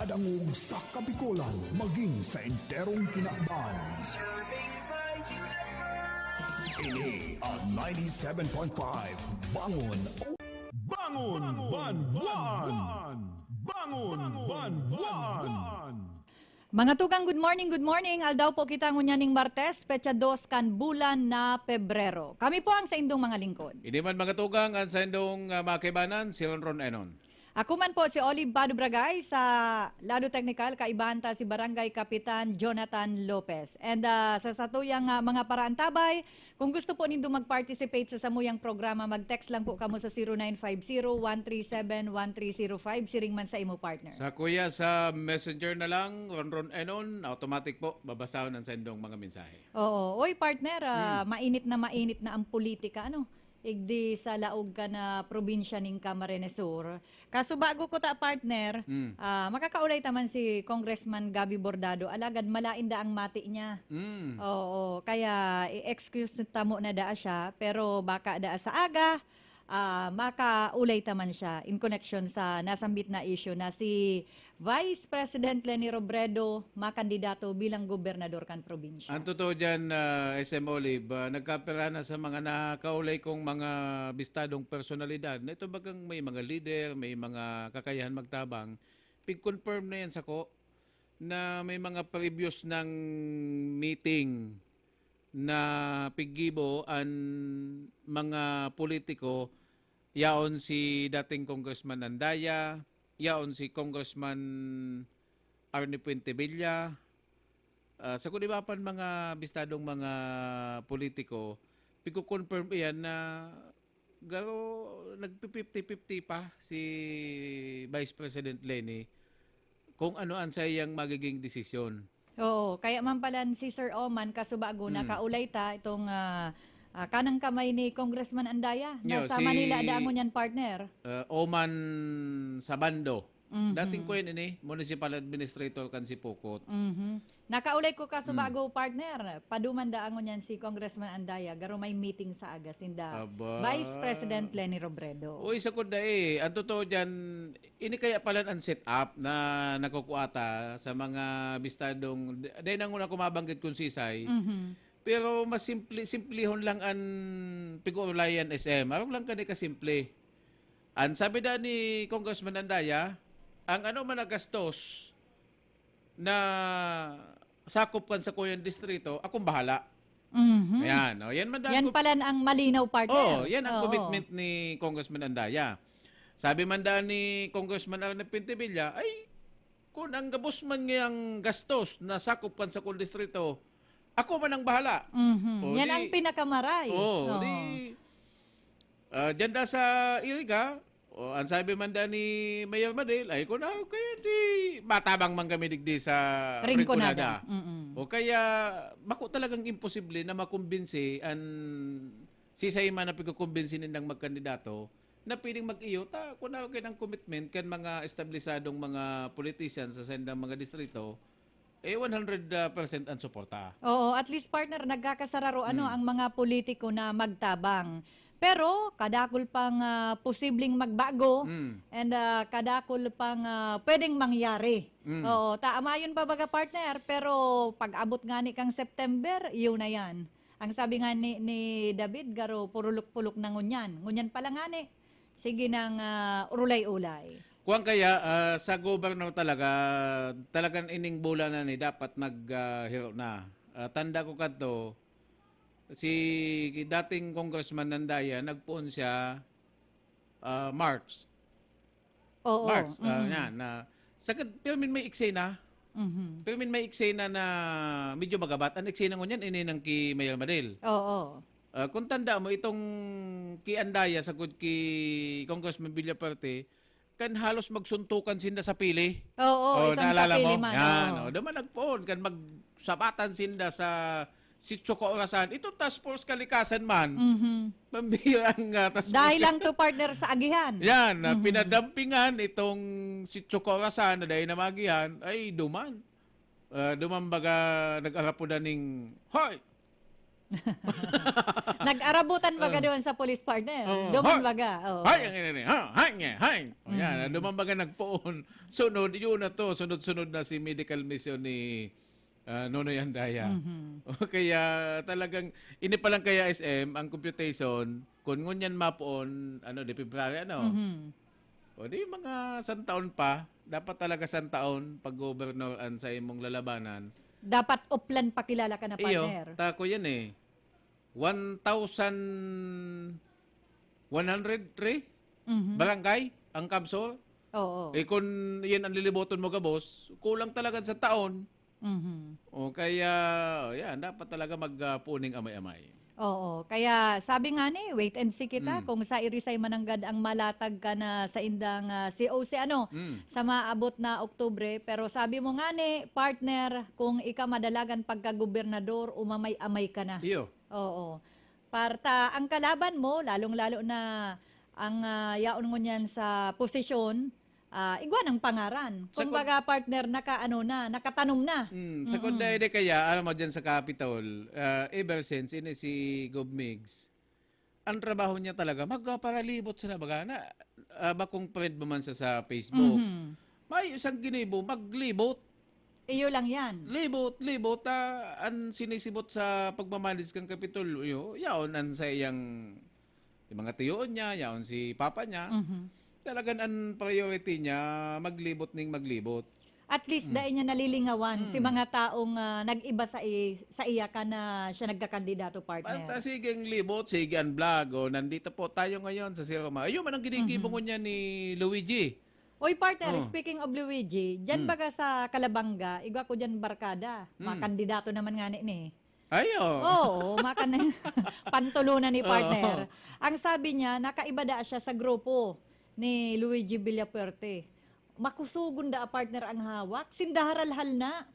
Dadangog sa Kapikolan, maging sa enterong kinaban. Ini ang 97.5 Bangon. Bangon Banwan! Bangon Banwan! Mga tugang, good morning. Aldaw po kita ngunyaning Martes, petsa 2 kan bulan na Pebrero. Kami po ang sa indong mga lingkod. Hindi man mga tugang ang sa indong mga kaibanan, si Ronron Enon. Ako man po si Olive Bado Bragay sa Lado Technical, kaibanta si Barangay Kapitan Jonathan Lopez. And sa satuyang mga paraan tabay, kung gusto po nindo mag-participate sa samuyang programa, mag-text lang po kamo sa 0950-137-1305, siring man sa imo partner. Sa kuya, sa messenger na lang, Ronron Enon, automatic po, babasahon ang sa indong mga mensahe. Oo. Oy partner, mainit na ang politika. Ano? Igdi sa laog ka na probinsya ning Camarines Sur. Kaso bago ko ta partner, makakaulay taman si Congressman Gabby Bordado, alagad malain da ang mati niya. Oo, kaya i-excuse tamo na daa siya, pero baka daa sa aga, makaulay taman siya in connection sa nasambit na issue na si Vice President Leni Robredo makandidato bilang gobernador kan probinsya. Ang totoo dyan, SM Olive, nagkapera na sa mga nakaulay kong mga bistadong personalidad. Na ito bagang may mga leader, may mga kakayahan magtabang. Pig-confirm na yan sa ko na may mga previous ng meeting na piggibo ang mga politiko. Yaon si dating Congressman Andaya, yaon si Congressman Arnie Puentevilla. Sa kulibapan mga bistadong mga politiko, pico-confirm iyan na garo nagpi-50-50 pa si Vice President Leni kung ano ang sayang magiging desisyon. Oo, kaya man pala si Sir Oman kasubago nakaulay ta itong kanang kamay ni Congressman Andaya nasa Manila daangon yan partner. Oman Sabando. Dating ko yun Municipal Administrator kan si Pukot. Nakaulay ko kasubago partner. Paduman daangon yan si Congressman Andaya. Garo may meeting sa aga sinda Vice President Leni Robredo. Uy, sa kuda ang totoo dyan, ini kaya pala ang setup na nakukuata sa mga bistadong, dahil nang una kumabanggit kung sisay, pero mas simplihon lang ang pag-uulayan SM. Arong lang ka kasimple. Ang sabi da ni Congressman Andaya, ang ano man nagastos na sakop kan sa kuyang distrito, akong bahala. Ayan, yan pala ang malinaw partner. Yan ang commitment ni Congressman Andaya. Sabi man da ni Congressman Arnie Puentevilla, ay kung ang gabos man ngayang gastos na sakop kan sa kuyang distrito, ako man ang bahala. Yan ang pinakamaray. Diyan da sa Iriga, ang sabi man da ni Mayor Madel, ay kung kaya di matabang man kami digdi sa Rinconada. O kaya, bako talagang imposible na makumbinsi ang sisay man na pagkukumbinsi nindang magkandidato na piling mag-iyo, kung kayo ng commitment kan mga establisadong mga politicians sa sendang mga distrito, 100% ang suporta. Oo, at least partner, nagkakasararo ang mga politiko na magtabang. Pero kadakol pang posibleng magbago and kadakol pang pwedeng mangyari. Oo, taamayon pa baga partner, pero pag abot nga ni kang September, yun na yan. Ang sabi nga ni David, garo purulok-pulok na ngunyan. Ngunyan pala nga ni. Sige nang urulay-ulay. Kuwang kaya sa governor talagang ining bulan na ni dapat mag-hero na. Tanda ko kadto si dating Congressman Nandaya nagpuon siya March. March. Yan na pero may eksena. Pero may eksena na medyo magabat. Ang eksena ngunyan ininang ki Mayor Madel. Oo. Kung tanda mo itong ki Andaya sagud ki Congressman Villaparte kan halos magsuntukan sinda sa pili. Oo, itong sa pili man. Yan, duman nagpoon kan magsabatan sinda sa Sitio Kaurasan. Ito task force kalikasan man. Pambirang task force. Dahil lang to partner sa agihan. Yan, pinadampingan itong Sitio Kaurasan na dahil na magihan, ay duman. Duman baga nag-arapo na ning, hoy! Nag-arabutan baga doon sa police partner. Oo. Duman baga. Oo. Hay, hay. O yan, dumambaga nagpoon. Sunod, yun na to. Sunod-sunod na si medical mission ni Nonoy Andaya. O kaya talagang, ini pa lang kaya SM, ang computation, kung ngunyan mapoon, di February, O di mga santaon pa, dapat talaga santaon pag governor an sa imong lalabanan. Dapat uplan pakilala ka na Iyo, partner. tako yan 1,103 barangay ang Kamsor. Oo. Kung yan ang liliboton mo ka, boss, kulang talaga sa taon. O kaya, yan, dapat talaga magpuning amay-amay. Oo. Kaya sabi nga ni, wait and see kita kung sa irisay mananggad ang malatag ka na sa indang COC sa maabot na Oktubre. Pero sabi mo nga ni, partner, kung ika madalagan pagka-gobernador, umamay-amay ka na. Iyo. Oo. Parta, ang kalaban mo, lalong-lalo na ang yaon mo niyan sa posisyon, igwan ang pangaran. Kung baga partner, nakatanong na. Sa kunday de kaya, alam mo dyan sa Capitol, ever since, ini si Gob Migs, ang trabaho niya talaga, magparalibot sa nabaga na, bakong friend mo man sa Facebook. May isang ginibo, maglibot. Iyo lang yan. Libot, ang sinisibot sa pagmamalis kang Kapitolyo, yaon ang sa iyang yung mga tiyoon niya, yaon si papa niya. Talagang ang priority niya, maglibot. At least dahil niya nalilingawan si mga taong nag-iba sa iya ka na siya nagkakandidato partner. Basta sigeng libot, sige ang vlog. Nandito po tayo ngayon sa Siroma. Ayun man ang ginikibong niya ni Luigi. Oy partner, speaking of Luigi, dyan baga sa Calabanga, igwa ko dyan barkada. Mga kandidato naman nga ni. Ayo. Oo, pantulunan ni partner. Ang sabi niya, nakaibada siya sa grupo ni Luigi Villapuerte. Makusugon da partner ang hawak. Sindaharalhal na.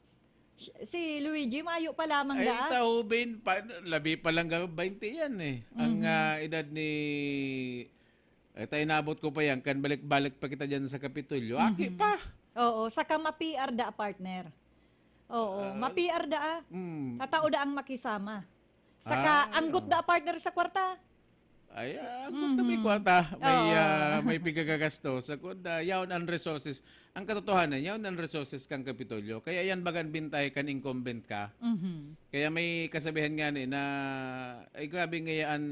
Si Luigi, mayo pa lamang Ay, da. taubin, labi pa lang 20 yan Ang edad ni... tayo nabot ko pa yan, kan balik-balik pa kita dyan sa Kapitolyo. Aki pa. Oo, saka ma-PR da partner. Oo, ma-PR da. Katao da ang makisama. Saka anggot da partner sa kwarta. Ay, kung may kwata, may pigagagastos. Yaon ang resources. Ang katotohanan, yaon ang resources kang Kapitolyo. Kaya yan bagan bintay kan incumbent ka. Kaya may kasabihan nga na, ay grabe ngayaan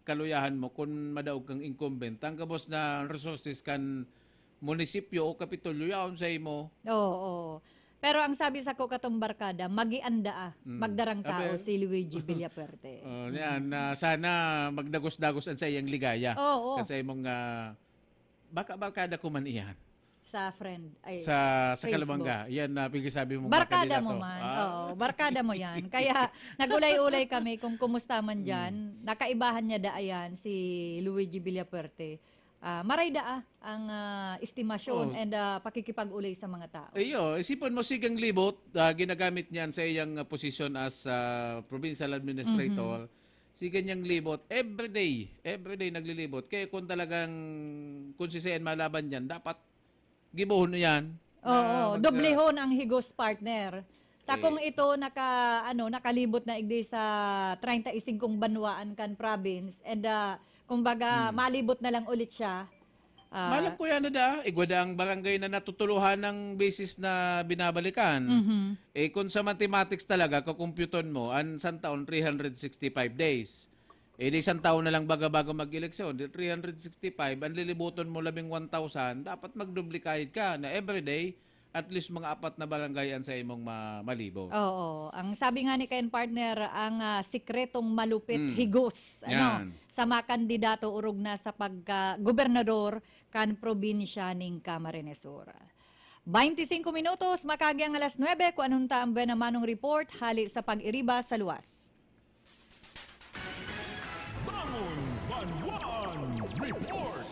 kaluyahan mo kung madaog kang incumbent. Ang kabos na resources kan munisipyo o Kapitolyo, yaon sa imo. Oo. Pero ang sabi sa ko katong barkada, magianda magdarang tao si Luigi Villapuerte. Sana magdagos-dagos sa iyang ligaya. Oo. Kasi imong barkada ko man iyan. Sa friend. Ay, Sa Facebook. Calabanga. Yan na sabi mo Barkada mo man. Oo, barkada mo yan. Kaya nagulay-ulay kami kung kumusta man dyan. Nakaibahan niya daayan si Luigi Villapuerte. Maray ang estimasyon and pakikipag-ulay sa mga tao. Isipon mo sigang libot, ginagamit niyan sa iyang posisyon as provincial administrator. Sigan niyang libot everyday naglilibot. Kaya kung talagang konsisyen malaban niyan, dapat gibuhon yan. Oo, doblehon ang higos partner. Takong ito nakalibot na igdi sa 35 banwaan kan province and kumbaga malibot na lang ulit siya. Malam ko yan igwada ang barangay na natutuluhan ng basis na binabalikan. Kung sa mathematics talaga, kukumputon mo, ang isang taon, 365 days. Di isang taon na lang baga-bago mag-eleksyon. 365, ang lilibuton mo 1,000, dapat magduplicate ka na everyday, at least mga 4 na barangayan sa imong malibo. Oo. Ang sabi nga ni Kain partner, ang sikretong malupit higos sa mga kandidato urog na sa pagka-gobernador kan probinsya ning Camarines Sur. 25 minutos, makagyang alas 9, kung anong taang Benamanong report, hali sa pag-iriba sa luwas. Bangon Banwan Report.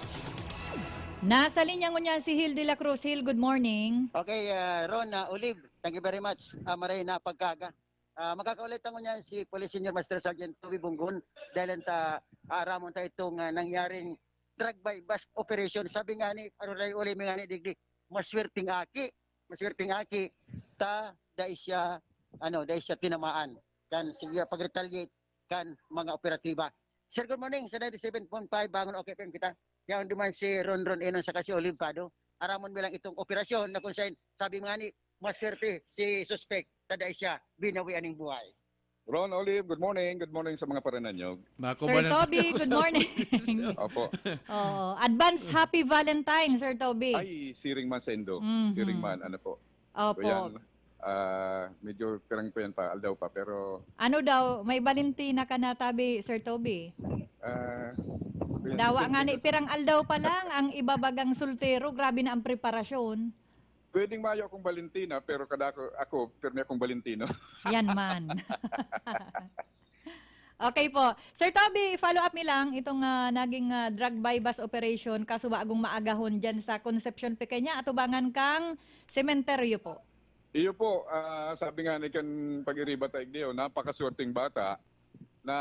Nasa linya niya si Hil de la Cruz. Hil, good morning. Okay, Ron, Olive, thank you very much. Maray na pagkaga. Magkakaulit ako niyan si Police Senior Master Sergeant Toby Bunggun dahil aramon tayo itong nangyaring drug by bust operation. Sabi nga ni, aruray uli nga ni digdi, maswerting aki, da isya tinamaan. Kan sige pag-retaliate kan mga operatiba. Sir, good morning. Sa 97.5 Bangon OK FM kita. Yang duman si Ron Enon sa kasi Olive Pado. Aramon bilang itong operasyon na kung saan sabi mga ni maswerte si suspect tada siya binawian ng buhay. Ron, Olive, good morning. Good morning sa mga parananyog. Sir Toby, good morning. Opo. Oo. Advance Happy Valentine, Sir Toby. Ay, siring man sendo. Mhm. Siring man, ano po. Opo. So yan, medyo pirang po yan pa, aldaw pa. Pero, Ano daw, may Valentina ka na tabi, Sir Toby? Dawa nga ni, pirang aldaw pa lang, ang ibabagang sultero, grabe na ang preparasyon. pwedeng mayo akong Valentina, pero kada ako pirmi akong Valentino. Yan man. Okay po. Sir Toby, follow up mi lang itong naging drug buy-bust operation kaso agong maagahon dyan sa Concepcion Pequeña at ubangan kang sementeryo po. Iyo po, sabi nga ni kan pag-iriba tayo diyo, napakaswerteng bata na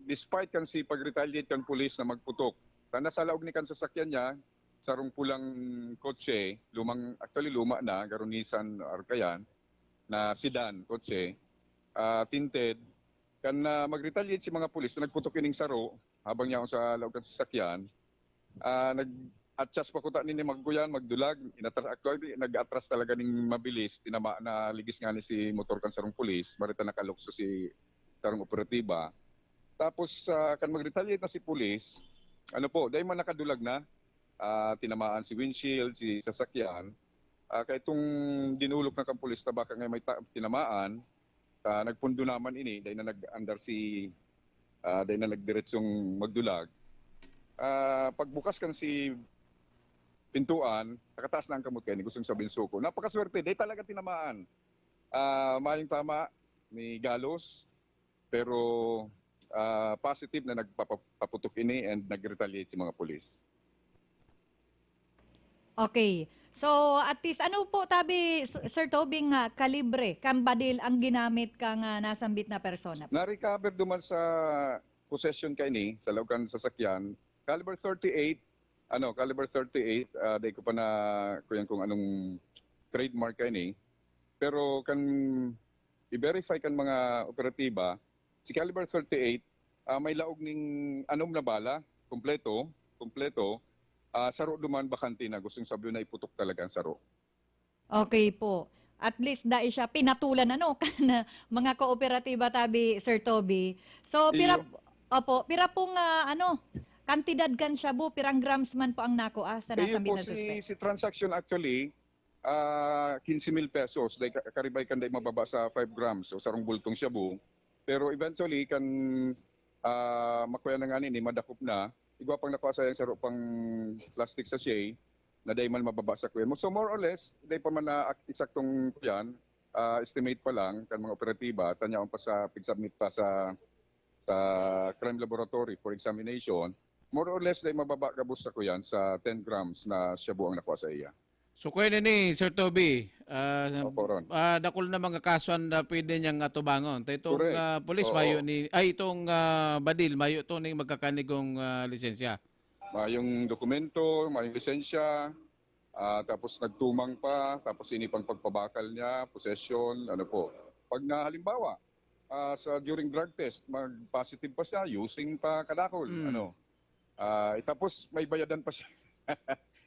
despite kan si pag-retaliate kan pulis na magputok, nasa laog ni kan sasakyan niya, sarong pulang kotse, actually luma na, garunisan Arcayan, na sedan, kotse, tinted, kan mag-retaliate si mga pulis na nagputok ining saro, habang niya sa laog kan sasakyan, nag-adjust pa kuta nini magguyan, magdulag, actually nag-atras talaga ning mabilis, tinama na ligis nga ni si motor kan sarong pulis, marita nakalukso si sarong operatiba. Tapos kan mag-retaliate na si pulis, ano po, dahil man nakadulag na, tinamaan si windshield, si sasakyan, kaya itong dinulok na kan pulis na baka ngay may tinamaan, nagpundo naman ini, dahil na nag-andar si, dahil na nagdiretsong magdulag. Pagbukas kan si pintuan, nakataas na ang kamot kayo, gustong sabihin suko. Napakaswerte, dahil talaga tinamaan. Maling tama ni Galos, pero positive na nagpaputok ini and nag-retaliate si mga pulis. Okay. So, at least, ano po tabi, Sir Toby, nga kalibre, kambadil ang ginamit kang nasambit na persona? Na-recover duman sa possession kay ni, sa laukan sasakyan, caliber 38, dahil ko pa na kuyan kung anong trademark kay ni. Pero kan i-verify kan mga operatiba, si caliber 38, may laog ning anom na bala, kompleto, saro duman bakante na, gustong sabihin na iputok talaga ang saro. Okay po. At least dahil siya pinatulan kan mga kooperatiba tabi, Sir Toby. So pira pong kantidad kan siya bu, pirang grams man po ang nako sa nasambit na suspect. Si transaction actually 15,000 pesos, dahil karibay kan dahil mababa sa 5 grams, so sarong bultong siya bu. Pero eventually kan makuya na nga ni madakop na, igwa pang nakuha sa saro pang plastic sachet na dahil man mababa sa kuyan mo. So more or less, dahil pa man na eksaktong kuyan, estimate pa lang kan mga operatiba, tanyaon pa sa pig-submit pa sa crime laboratory for examination, more or less dahil mababa gabos sa kuyan sa 10 grams na siya buang nakuha sa iya. So kuya na ni Sir Toby, Opo, Ron. dakol na mga kasuan na pwede niyang atubangon. Itong Correct. police Oo. mayo ni itong badil mayo to ning magkakanigong lisensya. Yung dokumento, yung lisensya, tapos nagtumang pa, tapos ini pang pagpabakal niya, possession, ano po. Pag na halimbawa, during drug test, mag-positive pa siya, using pa kadakol, tapos may bayadan pa siya.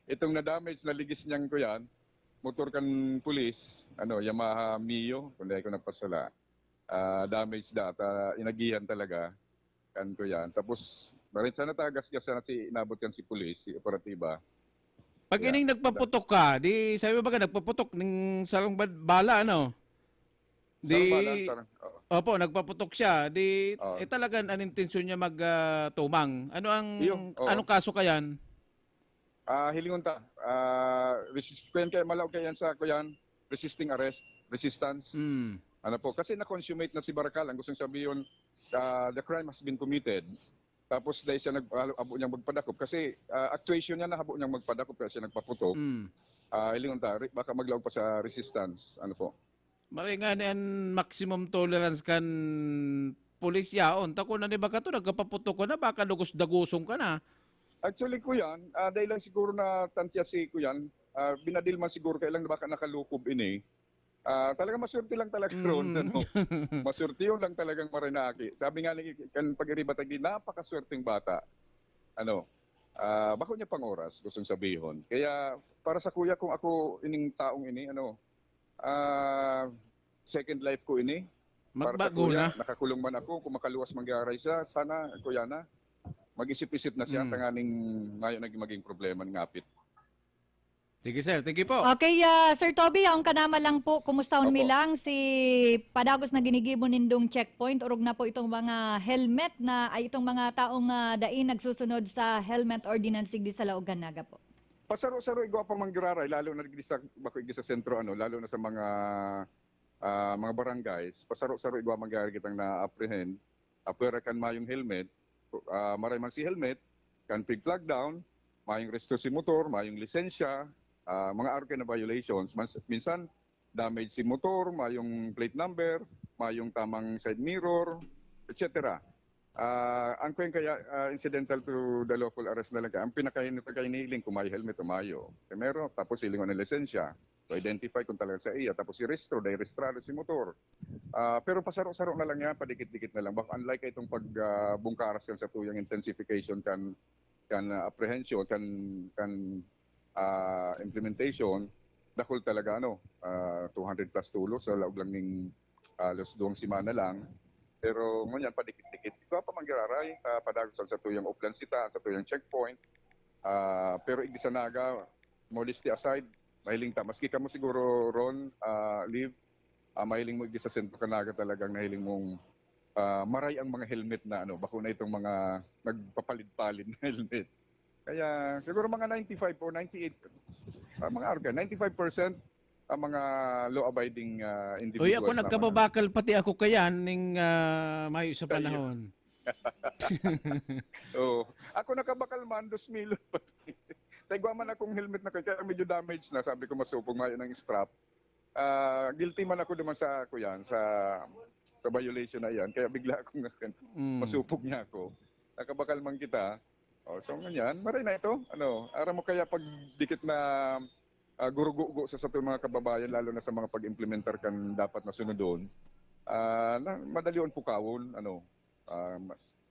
Itong na-damage na ligis niyang ko yan, motor kan pulis, Yamaha Mio, kung dahil ko napasala, damage data, inagihan talaga, kan ko yan. Tapos, marin sana tagas-gas na si inabot kan si pulis, si operatiba. Pag ining nagpaputok ka, di sabi ba nagpaputok ng sarong bala Opo, nagpaputok siya. Talagang ang intensyon niya magtumang. Anong kaso kayan? Hilingon ta. Kuyan kaya malaw kaya yan sa kuyan, resisting arrest, resistance. Kasi na-consummate na si Baracal. Ang gustong sabihin, the crime has been committed. Tapos dahil siya habo niyang magpadakop. Kasi actuation niya na habo niyang magpadakop kaya siya nagpaputok. Hilingon ta, baka maglawag pa sa resistance. Maringan ang maximum tolerance kan pulisyaon. Tako na ni baka to nagpaputok ka na, baka dagos-dagosong ka na. Actually, kuyan, dahil lang siguro na tantya si kuyan, binadil man siguro kailang baka nakalukob ini. Talagang maswerte lang talaga ron. Ano? Maswerte yun lang talagang Marinaki. Sabi nga ni kan pag-iriba tagi, napakaswerteng bata. Ano? Bako niya pang oras, gustong sabihin. Kaya para sa kuya, kung ako ining taong ini, second life ko ini. Para sa Magbago kuya, na. nakakulong man ako, kung makaluwas mangyaray siya, sana, kuya na, mag-isip-isip na siya, tanganing ngayon maging problema ng ngapit. Sige sir, thank you po. Okay, Sir Toby, ang kanama lang po, kumusta Opo. mi lang si padagos na ginigibo nindong checkpoint, urog na po itong mga helmet na ay itong mga taong dain nagsusunod sa helmet ordinance di sa Laogan Naga po. Pasaro-saro igwa pa manggiraray, lalo na sa bako sa sentro, lalo na sa mga barangays, pasaro-saro igwa mangyari kitang na-apprehend, apwera kan mayong helmet, maray man si helmet, kan pig flag down, mayong resto si motor, mayong lisensya, mga arke na violations. Minsan, damage si motor, mayong plate number, mayong tamang side mirror, etc. Ang kwen kaya incidental to the lawful arrest na lang ang pinakainiling kung may helmet o mayo. Meron, tapos silingon ng lisensya. To identify kung talaga sa iya. Tapos si restro, dahil restrado si motor. Pero pasaro-saro na lang yan, padikit-dikit na lang. Baka unlike itong pagbungkaras kan sa tuyang intensification kan apprehension, kan implementation, dakol talaga 200 plus tulo sa laog lang ng alos 2 semana lang. Pero ngunyan padikit-dikit. Ito pa manggiraray, padagos sa tuyang uplan sita, sa tuyang checkpoint. Pero igisa naga, modesty aside, mahiling ta. Maski ka mo siguro ron, live, mahiling mo igisa sento ka naga talagang nahiling mong maray ang mga helmet na bako na itong mga nagpapalid-palid na helmet. Kaya siguro mga 95 o 98, mga arga, 95% ang mga law-abiding individuals. Uy, ako nagkababakal pati ako kayan ning mayo sa panahon. Ako nakabakal man, 2,000 pati. Tagwa man akong helmet na kaya medyo damaged na, sabi ko masupong mayo ng strap. Guilty man ako naman sa violation na yan, kaya bigla akong masupog niya ako. Nakabakal man kita. So ganyan, maray na ito. Ara mo kaya pag dikit na gurugo sa mga kababayan, lalo na sa mga pag-implementar kan dapat na sunodon, madalion pukawon,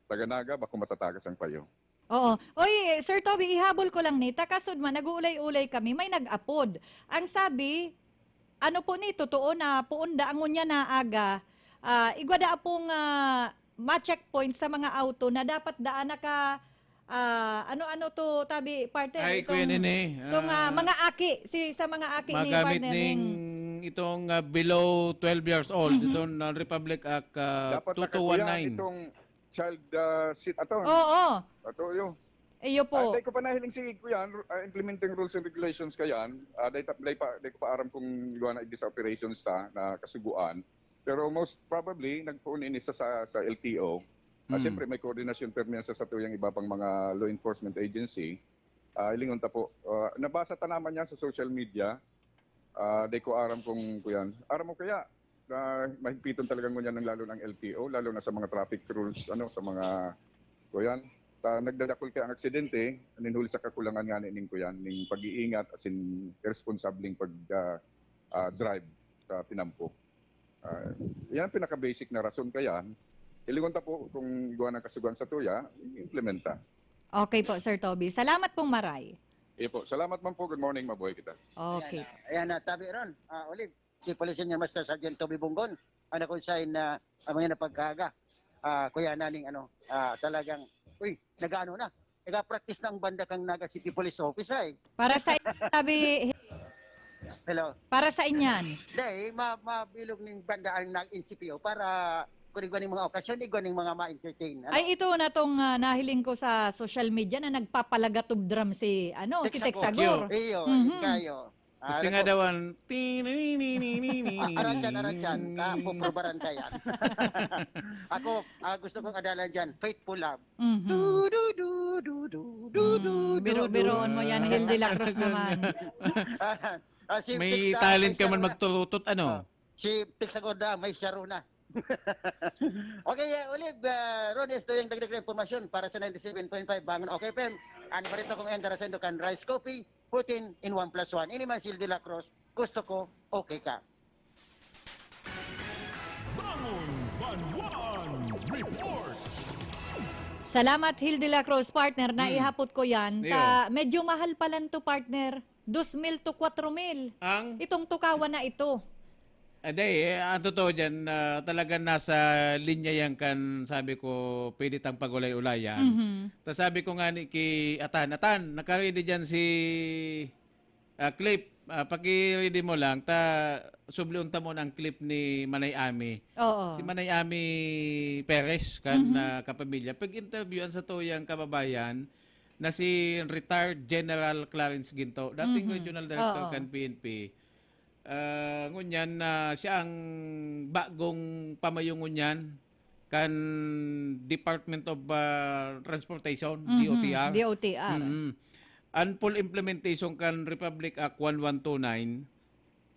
taganaga, bako matatagas ang payo. Oo. Oy, Sir Toby, ihabol ko lang ni, takasod man, nag-uulay-ulay kami, may nag-apod. Ang sabi, po ni, totoo na, puunda ang unya na aga, igwada pong ma-checkpoint sa mga auto na dapat daan naka ano to tabi partner Ay, kuya nini. Itong mga aki sa mga aki ni magamit partner ning itong below 12 years old. Itong Republic Act Dapat 2219. itong child seat ato. Oo. Ato yun. Iyo po. Dahil ko pa nahiling si Kuya, implementing rules and regulations kayan. Dahil ko pa aram kung gawa na sa operations na kasuguan. Pero most probably, nagpuunin isa sa LTO. Siyempre, may koordinasyon permiyan sa tuyang iba pang mga law enforcement agency. Ilingon ta po. Nabasa ta naman yan sa social media. Dahil ko aram kung kuyan. Aram mo kaya, mahigpiton talagang ngunyan ng lalo ng LTO, lalo na sa mga traffic rules, sa mga kuyan. Nagdadakol kaya ang aksidente, ninhuli sa kakulangan nga ning kuyan, ning pag-iingat, as in, irresponsibleng pag-drive sa tinampo. Yan pinaka-basic na rason kaya. Ilingon ta po kung gawa ng kasuguan sa tuya, implementa. Okay po, Sir Toby. Salamat pong maray. Po, salamat man po. Good morning, mabuhay kita. Okay. Ayan na, tabi ron. Ulit, si Police Senior Master Sergeant Toby Bunggon, ang nakonsign na mga napagkaga. Kuya naning talagang, nag-ano na. Nag-practice na ang banda kang Naga City Police Office ay. Para sa tabi Hello. para sa inyan. Dahil mabilog ng banda ang nag-NCPO para kung ning mga okasyon, ning mga ma-entertain. Ay ito na tong nahiling ko sa social media na nagpapalagatob drum si Texagor. Iyo, kayo. Gusto nga dawan. Aratyan, puprobaran ka yan. Ako, gusto kong adalan dyan, Faithful Love. Biro-biroon mo yan, Hilde Lacros naman. May talent ka man magtulutot, Si Texagor may syaro na. Okay, ulit, Ron, ito yung dagdag na informasyon para sa 97.5 Bangon Okay FM. Ano pa rin kung endarasendo kan rice coffee, Putin in 1+1. Ini man Silde Lacros, gusto ko, okay ka. Bangon Banwan Report. Salamat, Hill de la Cruz, partner. Naihapot ko yan. Iyo. Medyo mahal pa lang to, partner. 2,000 to 4,000. Ang Itong tukawan na ito. ang totoo dyan, talagang nasa linya yan kan, sabi ko, pwede tang pagulay-ulayan. Tapos sabi ko nga ni kay Atan, nakaready dyan si Clip. Paki-ready mo lang, subliunta mo ng clip ni Manay Ami. Oo. Si Manay Ami Perez, kan kapamilya. Pag-interviewan sa tuyang kababayan, na si retired General Clarence Ginto, dating regional director Oo. kan PNP. Ngunyan na siya ang bagong pamayungunyan kan Department of Transportation, DOTR. DOTR. Ang full implementation kan Republic Act 1129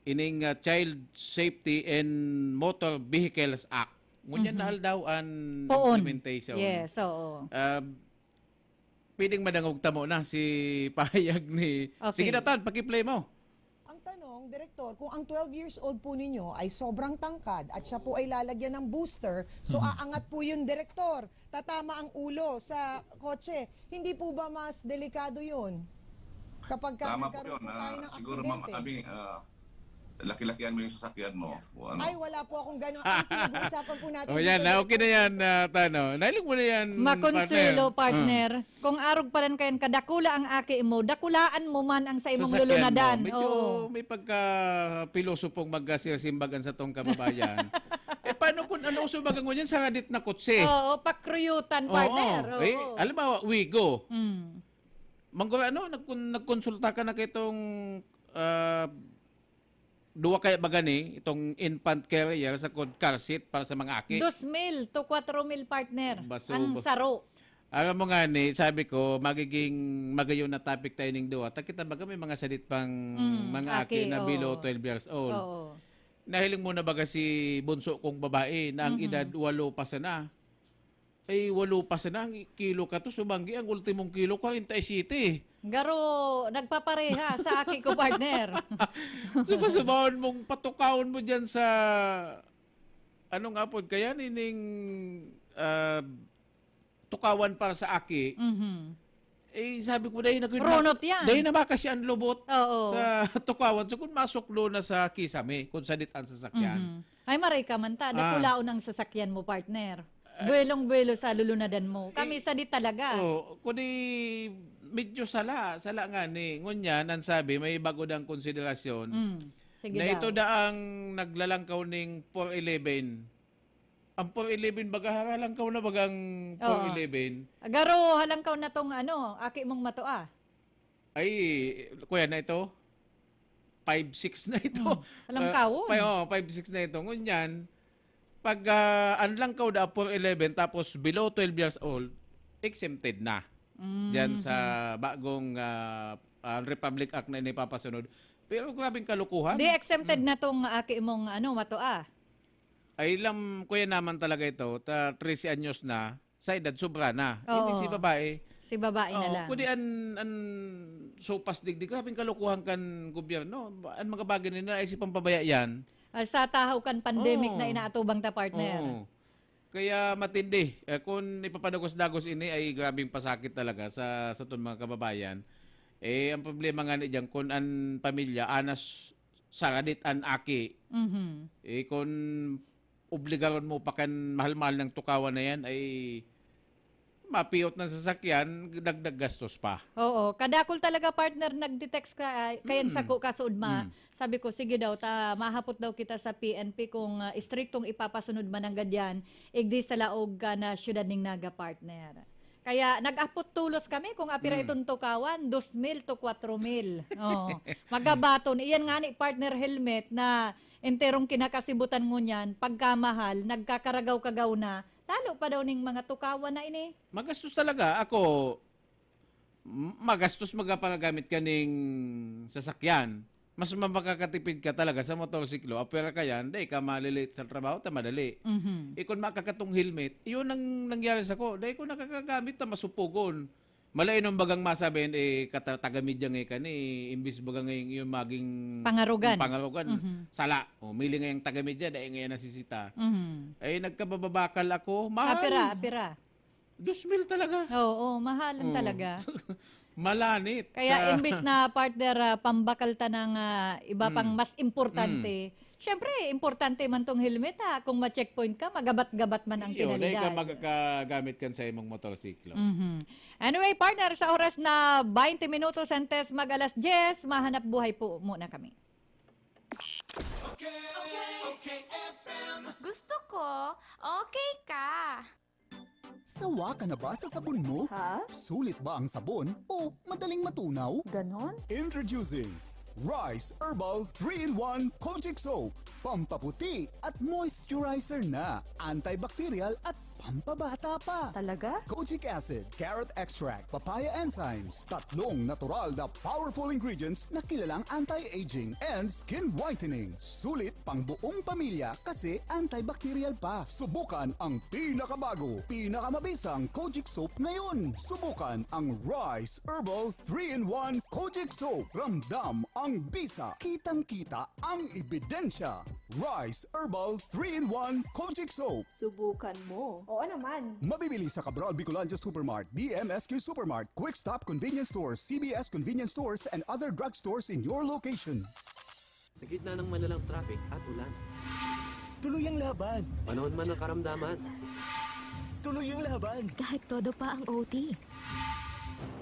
ining Child Safety and Motor Vehicles Act. Ngunyan nahal daw ang Poon. implementation. Yes, oo. Pwedeng madangog tamo na si pahayag ni... Okay. Sige na tan, pakiplay mo. Ang tanong, Direktor, kung ang 12 years old po ninyo ay sobrang tangkad at siya po ay lalagyan ng booster, so aangat po yun, Direktor. Tatama ang ulo sa kotse. Hindi po ba mas delikado yun? Kapag Tama po nagkaroon yun. po tayo ng Siguro, Ma'am aksidente. Abi, laki-lakihan mo yung sasakyan mo. O, ano? Ay, wala po akong gano'n. Ang pinag-uusapan po natin. O yan, dito, okay na yan, Tano. Nailing mo na yan, Makonsuelo, partner. Ah. Kung arog pa rin kayan kadakula ang aki mo, dakulaan mo man ang sa imong Sasakyan lulunadan. mo. Medyo Oo. may pagka-piloso pong magsimbagan sa tong kababayan. Paano kung ano sumagang mo yan sa radit na kutsi? Oo, pakruyutan, partner. Oo. Alam mo, Wigo, Mm. Manggura, nagkonsulta ka na kay itong duwa kaya bagani, itong infant carrier sa car seat para sa mga aki. 2,000 to 4,000, partner. Baso, Ang saro. Alam mo nga ni, sabi ko, magiging magayon na topic tayo ning duwa. Takita baga may mga sadit pang mga aki na oo. below 12 years old. Oo. Nahiling mo na baga si bunso kong babae na ang edad 8 pa sana. Ay 8 pa sana, ang kilo ka to, sumanggi ang ultimong kilo ko, 47. Garo, nagpapareha sa aki ko, partner. So pasubahon mong patukawon mo dyan sa ano nga po, kaya nining tukawan para sa aki. Sabi ko, dahil Runot yan. dahil na makasya ang lubot Oo. sa tukawan. So kung masuklo na sa kisame, kung sadit ang sasakyan. Ay, maray ka man ta. Dakulaon ang sasakyan mo, partner. Buwelong-buwelo sa lulunadan mo. Kami sa di talaga. Kundi medyo sala nga ni. Ngunyan, ang sabi, may bago dang konsiderasyon. Sige Na daw. ito daang naglalangkaw ning 411. Ang 411 baga halangkaw na bagang 411. Garo, halangkaw na tong aki mong matua. Ay, kuya na ito. 5-6 na ito. halangkawon. 5-6 na ito. Ngunyan, pag anlangkaw na 411 tapos below 12 years old, exempted na. Diyan sa bagong Republic Act na inipapasunod. Pero grabing kalukuhan. Di exempted na tong aki mong matua. Ay kuya naman talaga ito, 13 anyos na, sa edad sobra na. Oo. Hindi si babae. Si babae na lang. Kundi an sopas digdig, grabing kalukuhan kan gobyerno. Ang mga bagay nila ay si pampabaya yan. Sa tahaw kan pandemic Oo. na inaatubang ta, partner. Oo. Kaya matindi. Kung ipapadagos-dagos ini ay grabing pasakit talaga sa itong mga kababayan. Ang problema nga ni diyan kung ang pamilya anas saradit an aki. Kung obligaron mo pa kan mahal-mahal ng tukawan na yan ay mapiyot ng sasakyan, dagdag gastos pa. Oo. Kadakol talaga, partner, nag-detect ka, kayan sa kasuod ma. Sabi ko, sige daw, mahapot daw kita sa PNP kung striktong ipapasunod man ang gadyan, igdi sa laog ka na syudad ning Naga, partner. Kaya nag-apot tulos kami kung apira itong tukawan, 2,000 to 4,000. Oh. Magabaton. Iyan nga ni partner helmet na enterong kinakasibutan mo niyan, pagkamahal, nagkakaragaw-kagaw na, lalo pa daw ning mga tukawan na ini. Magastos talaga. Ako, magastos magapagamit ka ning sasakyan. Mas makakatipid ka talaga sa motorsiklo. Apera ka yan, di ka malilate sa trabaho, ta madali. Kung makakatong helmet, yun ang nangyari sa ko. Dahil ko nakakagamit na masupugon. Malay nung bagang masabihin, taga-media ngayon kan, imbis bagang ngayon yung maging pangarugan. Sala. Mili ngayong taga-media, dahil ngayon nasisita. Nagkababakal ako, mahal. Apira. 2,000 talaga. Oo, mahalan talaga. Malanit. Kaya imbis na partner, pambakalta ng iba pang mas importante, syempre, importante man tong helmet Kung ma-checkpoint ka, magabat-gabat man ang Dahil penalidad. ka magkagamit kan sa imong motorsiklo. Anyway, partner, sa oras na 20 minutos antes mag-alas 10, mahanap buhay po muna kami. Gusto ko, okay ka. Sawa ka na ba sa sabon mo? Ha? Sulit ba ang sabon o madaling matunaw? Ganon? Introducing Rice Herbal 3-in-1 Kojic Soap. Pampaputi at moisturizer na. Antibacterial at pampabata pa. Talaga? Kojic acid, carrot extract, papaya enzymes. Tatlong natural na powerful ingredients na kilalang anti-aging and skin whitening. Sulit pang buong pamilya kasi antibacterial pa. Subukan ang pinakabago, pinakamabisang Kojic Soap ngayon. Subukan ang Rice Herbal 3-in-1 Kojic Soap. Ramdam ang bisa. Kitang-kita ang ebidensya. Rice Herbal 3-in-1 Kojic Soap. Subukan mo. Oo naman. Mabibili sa Cabral Bicolandia Supermart, DMSQ Supermart, Quick Stop Convenience Stores, CBS Convenience Stores, and other drugstores in your location. Sa gitna ng malalang traffic at ulan. Tuloy ang laban. Panahon man ang karamdaman. Tuloy ang laban. Kahit todo pa ang OT.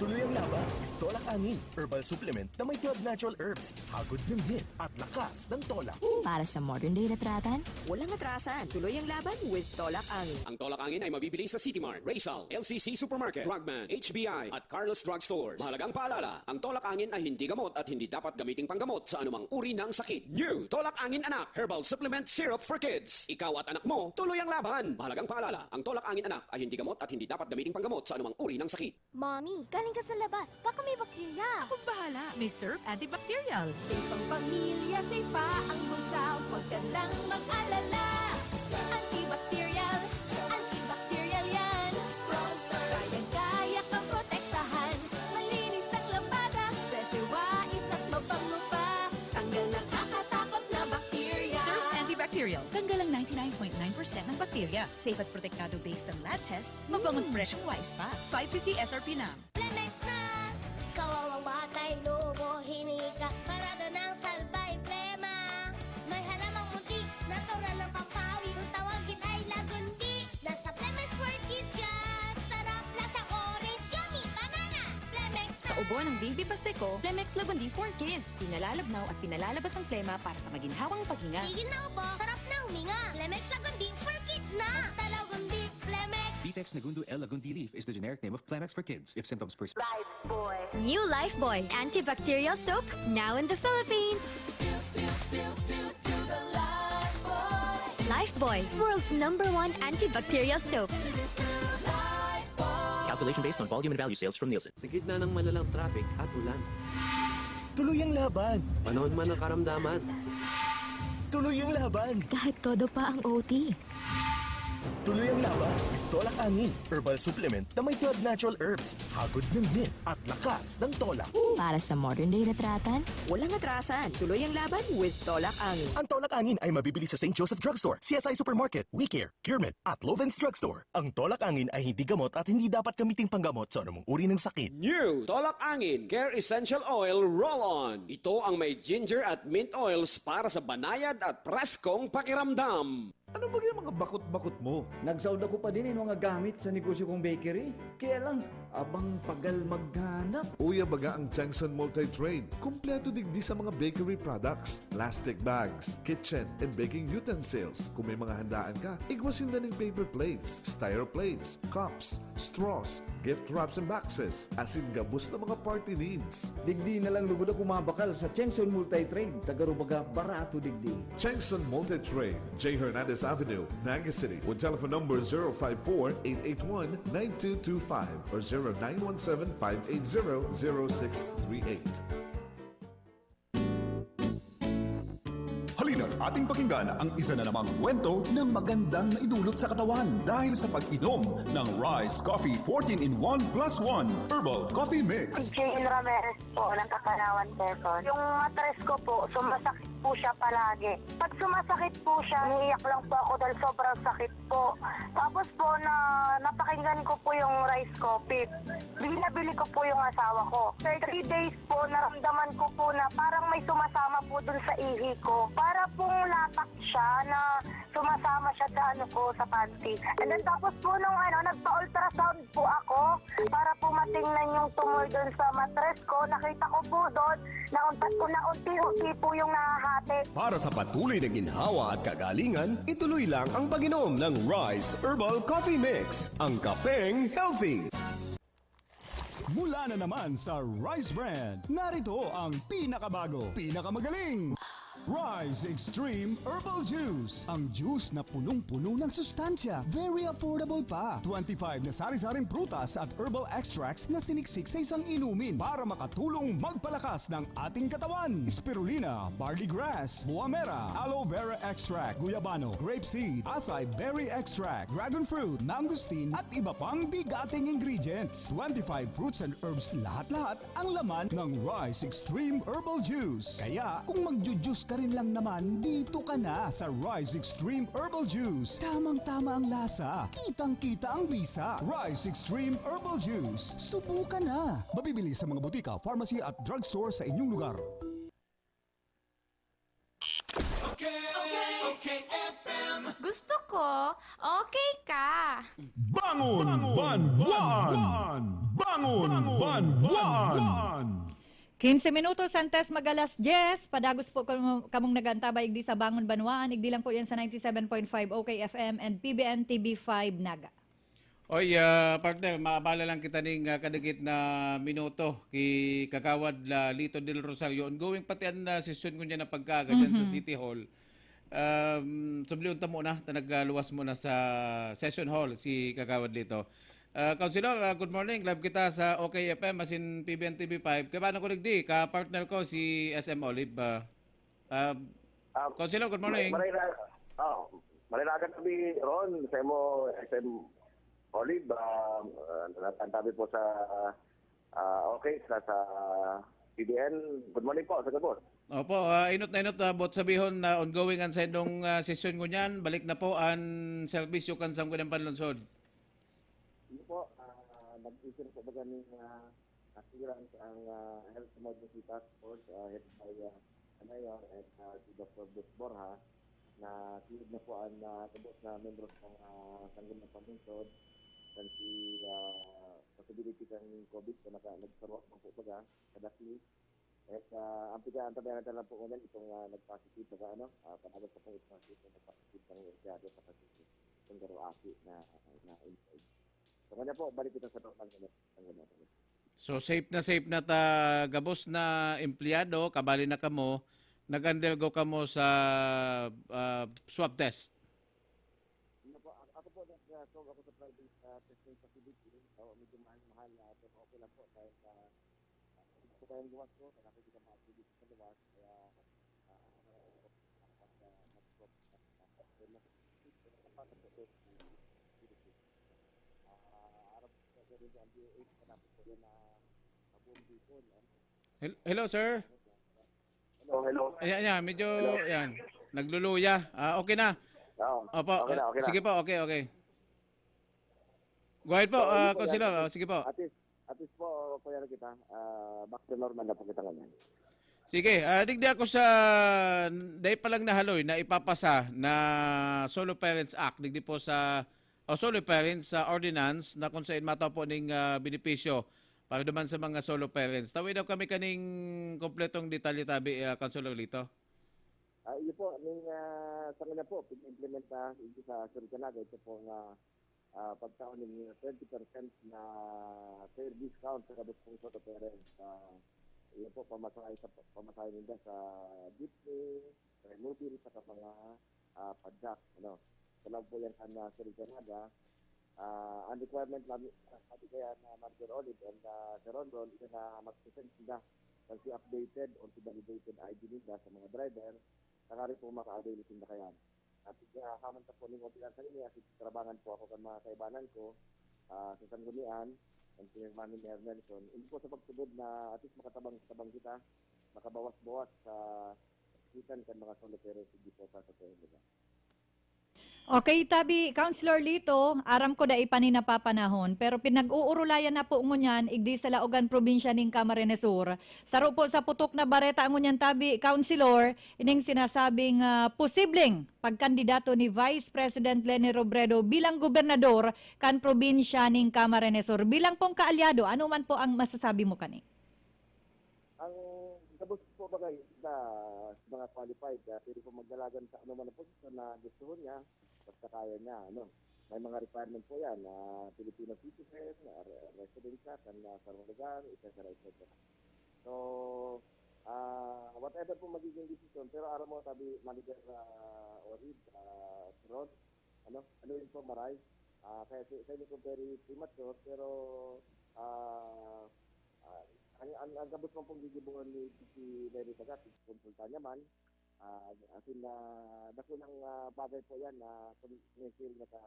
Tuloy ang laban. Tolak Angin, herbal supplement na may 12 natural herbs, hagod ng hit at lakas ng tolak. Para sa modern day retratan, walang atrasan. Tuloy ang laban with Tolak Angin. Ang Tolak Angin ay mabibili sa City Mart, Rizal, LCC Supermarket, Drugman, HBI at Carlos Drug Stores. Mahalagang paalala, ang Tolak Angin ay hindi gamot at hindi dapat gamiting panggamot sa anumang uri ng sakit. New Tolak Angin Anak, herbal supplement syrup for kids. Ikaw at anak mo, tuloy ang laban. Mahalagang paalala, ang Tolak Angin Anak ay hindi gamot at hindi dapat gamiting panggamot sa anumang uri ng sakit. Mommy, galing ka sa labas. Baka may bakterya. Akong bahala. May Surf Antibacterial. Safe ang pamilya, safe pa ang bunsa. Huwag ka lang mag-alala. Antibacterial, antibacterial yan. Kayang-kaya kang protektahan. Malinis ang labada. Fresh wais at mabango pa. Tanggal na nakakatakot na bakterya. Surf Antibacterial. Tanggal ang 99.9% ng bakterya. Safe at protektado based on lab tests. Mabangong presyong wise pa. 550 SRP na. Plemex na! Kawawang batay, lobo, hinika. Parada ng salbay, plema. May halamang munti, natural ng pampawi. Kung tawagin ay lagundi. Nasa Plemex for Kids yan. Sarap, lasa orange, yummy, banana. Plemex na! Sa ubo ng Baby Pasteco, Plemex Lagundi for Kids. Pinalalabnaw at pinalalabas ang plema para sa maginhawang paghinga. Tigil na upo, sarap na huminga. Plemex Lagundi for Kids na. Basta lagundi, Plemex. Vitex Nagundu L. Lagundi Leaf is the generic name of Plemex for kids. If symptoms persist. New Lifebuoy antibacterial soap, now in the Philippines. Lifebuoy, world's #1 antibacterial soap. Calculation based on volume and value sales from Nielsen. Sa gitna ng malalang traffic at ulan. Tuloy ang laban. Panahon man ang karamdaman. Tuloy ang laban. Kahit todo pa ang OT. Tuloy ang laban. Tolak Angin, herbal supplement na may 12 natural herbs, hagod ng hit at lakas ng tolak. Para sa modern day retratan, Walang atrasan. Tuloy ang laban with Tolak Angin. Ang Tolak Angin ay mabibili sa St. Joseph Drugstore, CSI Supermarket, WeCare, Curemed at Lovens Drugstore. Ang Tolak Angin ay hindi gamot at hindi dapat gamiting panggamot sa anumang uri ng sakit. New Tolak Angin Care Essential Oil Roll-On. Ito ang may ginger at mint oils para sa banayad at preskong pakiramdam. Ano ba yung mga bakot-bakot mo? Nagsaud ako pa din yung mga gamit sa negosyo kong bakery. Kaya lang, abang pagal maghanap. Uya baga ang Changson Multi-Trade. Kompleto digdi sa mga bakery products, plastic bags, kitchen, and baking utensils. Kung may mga handaan ka, igwasin na ng paper plates, styro plates, cups, straws, gift wraps and boxes, asin gabos na mga party needs. Digdi na lang lugod ako mabakal sa Chengson Multi-Trade. Tagarubaga barato digdi. Changson Multi-Trade, J. Hernandez Avenue, Naga City, with telephone number 054-881-9225 or 0917-580-0638. Halina't ating pakinggan ang isa na namang kwento ng magandang naidulot sa katawan dahil sa pag-inom ng Rise Coffee 14-in-1 plus 1 Herbal Coffee Mix. Jane Ramirez po, ng Kapanawan, Quezon. Yung matres ko po, sumasakit po siya palagi. Pag sumasakit po siya, niiyak lang po ako dahil sobrang sakit po. Tapos po, napakinggan ko po yung rice coffee. Binabili ko po yung asawa ko. After 3 days po, naramdaman ko po na parang may sumasama po dun sa ihi ko. Para pong lapak siya na sumasama siya sa sa panty. And then tapos po nung nagpa-ultrasound po ako para po matingnan yung tumor dun sa matres ko. Nakita ko po doon na unti-unti po yung nahahati. Para sa patuloy na ginhawa at kagalingan, ituloy lang ang pag-inom ng Rise Herbal Coffee Mix, ang kapeng healthy. Mula na naman sa Rise Brand, narito ang pinakabago, pinakamagaling, Rise Extreme Herbal Juice. Ang juice na punong-puno ng sustansya. Very affordable pa. 25 na sari-saring prutas at herbal extracts na siniksik sa isang inumin para makatulong magpalakas ng ating katawan. Spirulina, barley grass, buwa mera, aloe vera extract, guyabano, grapeseed, acai berry extract, dragon fruit, mangosteen at iba pang bigating ingredients. 25 fruits and herbs lahat-lahat ang laman ng Rise Extreme Herbal Juice. Kaya kung magjujuice ka rin lang naman, dito ka na sa Rise Extreme Herbal Juice. Tamang-tama ang lasa, kitang-kita ang bisa. Rise Extreme Herbal Juice. Subukan na. Mabibili sa mga butika, pharmacy at drugstore sa inyong lugar. Okay, FM. Gusto ko, okay ka. Bangon, Banwan! Bangon, Banwan! 15 minutos antes magalas 10, padagos po kamong nagantabay igdi sa Bangon Banwaan, igdi lang po yan sa 97.5 OK FM and PBN TV5 Naga. Oy, partner, maabala lang kita ning kadagit na minuto ki Kagawad Lito del Rosario. Ongoing pati ang session ko niya na pagkaga dyan sa City Hall. Subliun ta muna, nagluwas muna sa session hall si Kagawad Lito. Councilor, good morning. Live kita sa OKFM as in PBN TV5. Kaya paano ko nagdi? Ka-partner ko si SM Olive. Councilor, good morning. Marinagan kami ron sa mo SM Olive. Natantabi po sa OK sa PBN. Good morning po, Sir Boss. Opo, inot na inot bot sabihon na ongoing ang sendong session ko niyan. Balik na po ang servisyo kan sam ko ng panlunsod. Hindi po, nag-isip po ba ganing assurance ang Health Emergency Task Force headed by Mayor at si Dr. Bruce Borja na silid na po ang tubos na membros ng Sangguniang Panlunsod dan si possibility ng COVID na nagsarwak po baga kadakli. At ang tabayan natin lang po ngayon itong nag-positive baga panagod sa pong positive na nag-positive ng Erjado sa positive itong garo-aki na inside. So kanya po, balik kita sa normal na. So safe na ta gabos na empleyado, kabali na kamo, nag-undergo kamo sa swab test. Ako po, nag-solve ako sa private testing facility. Medyo mahal na pero okay lang po dahil hindi po kayong luwas ko, kaya ako hindi ka ma-activity sa luwas. Kaya Hello, sir. Hello. Ayan, medyo, yan, nagluluya. Okay na. Opo, okay na. sige po, okay. Go ahead po, Councilor. Sige po. At least po, kuya na kita, back to normal na po kita ngayon. Sige, digdi ako sa, dahil pa lang nahaloy na ipapasa na Solo Parents Act, digdi po sa, Solo Parents Ordinance na kung saan mataw po ng benepisyo para naman sa mga solo parents. Tawid daw kami kaning kompletong detalye tabi, Councilor Lito. Iyo po, sa kanya po, pag-implement na sa Surikanaga, ito po nga pagtaon ng 20% na fair discount sa kabos pong solo parents. Iyo po, pamasahe nila sa jeepney, sa mobile, sa mga padjak. So lang po yan sa Surikanaga. Ang requirement namin kaya na Mr. Olive and Sir Rondon na mag-present sila kasi updated or validated ID nila sa mga driver saka rin po maka-avail sin kayan. At haman ta po ning opinan sa ini, at trabangan po ako kan mga kaibanan ko sa Sanggunian, ang pinirmanin ni Nelson. Hindi po sa pagsugod na at least makatabang kita, makabawas-bawas sa kitan kan mga solo parents hindi po sa diba? Okay, tabi, Councilor Lito, aram ko da ipaninapapanahon, pero pinag-uurulayan na po ngunyan, igdi sa Laogan Probinsya ng Camarines Sur. Saro po sa putok na bareta ngunyan tabi, Councilor, ining sinasabing posibleng pagkandidato ni Vice President Leni Robredo bilang gobernador kan probinsya ng Camarines Sur. Bilang pong kaalyado, ano man po ang masasabi mo kani? Ang kabus po bagay na mga qualified, pwede po magdalagan sa ano man ang posisyon na gusto niya, basta kaya niya, ano. May mga requirement po yan, Filipino citizen, resident ka, sa lugar, etc. So, whatever po magiging decision, pero araw mo sabi, manager Orid, Rod, ano yun po, Maray, kaya sa inyo po very premature, pero ang kabut mo pong gigibungan ni si Lenny Tagat, konsulta niya man, asin na dakulang bagay po yan na consider sa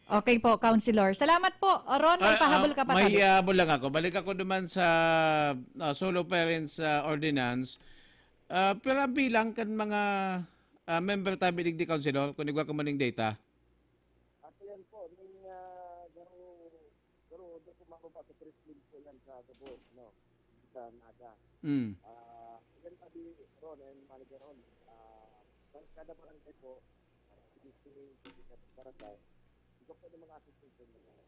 Okay po, Councilor. Salamat po. Ron, may pahabol ka pa May tabi. habol lang ako. Balik ako naman sa Solo Parents Ordinance. Pero bilang kan mga member tabi di Councilor, kung igwa ka maning data. At yan po, garo doon po makababa sa press release po yan sa Gabos, no? Sa Naga. Yan sabi Ron and Manager Ron, kada barangay po, barangay, ito po yung mga association nila.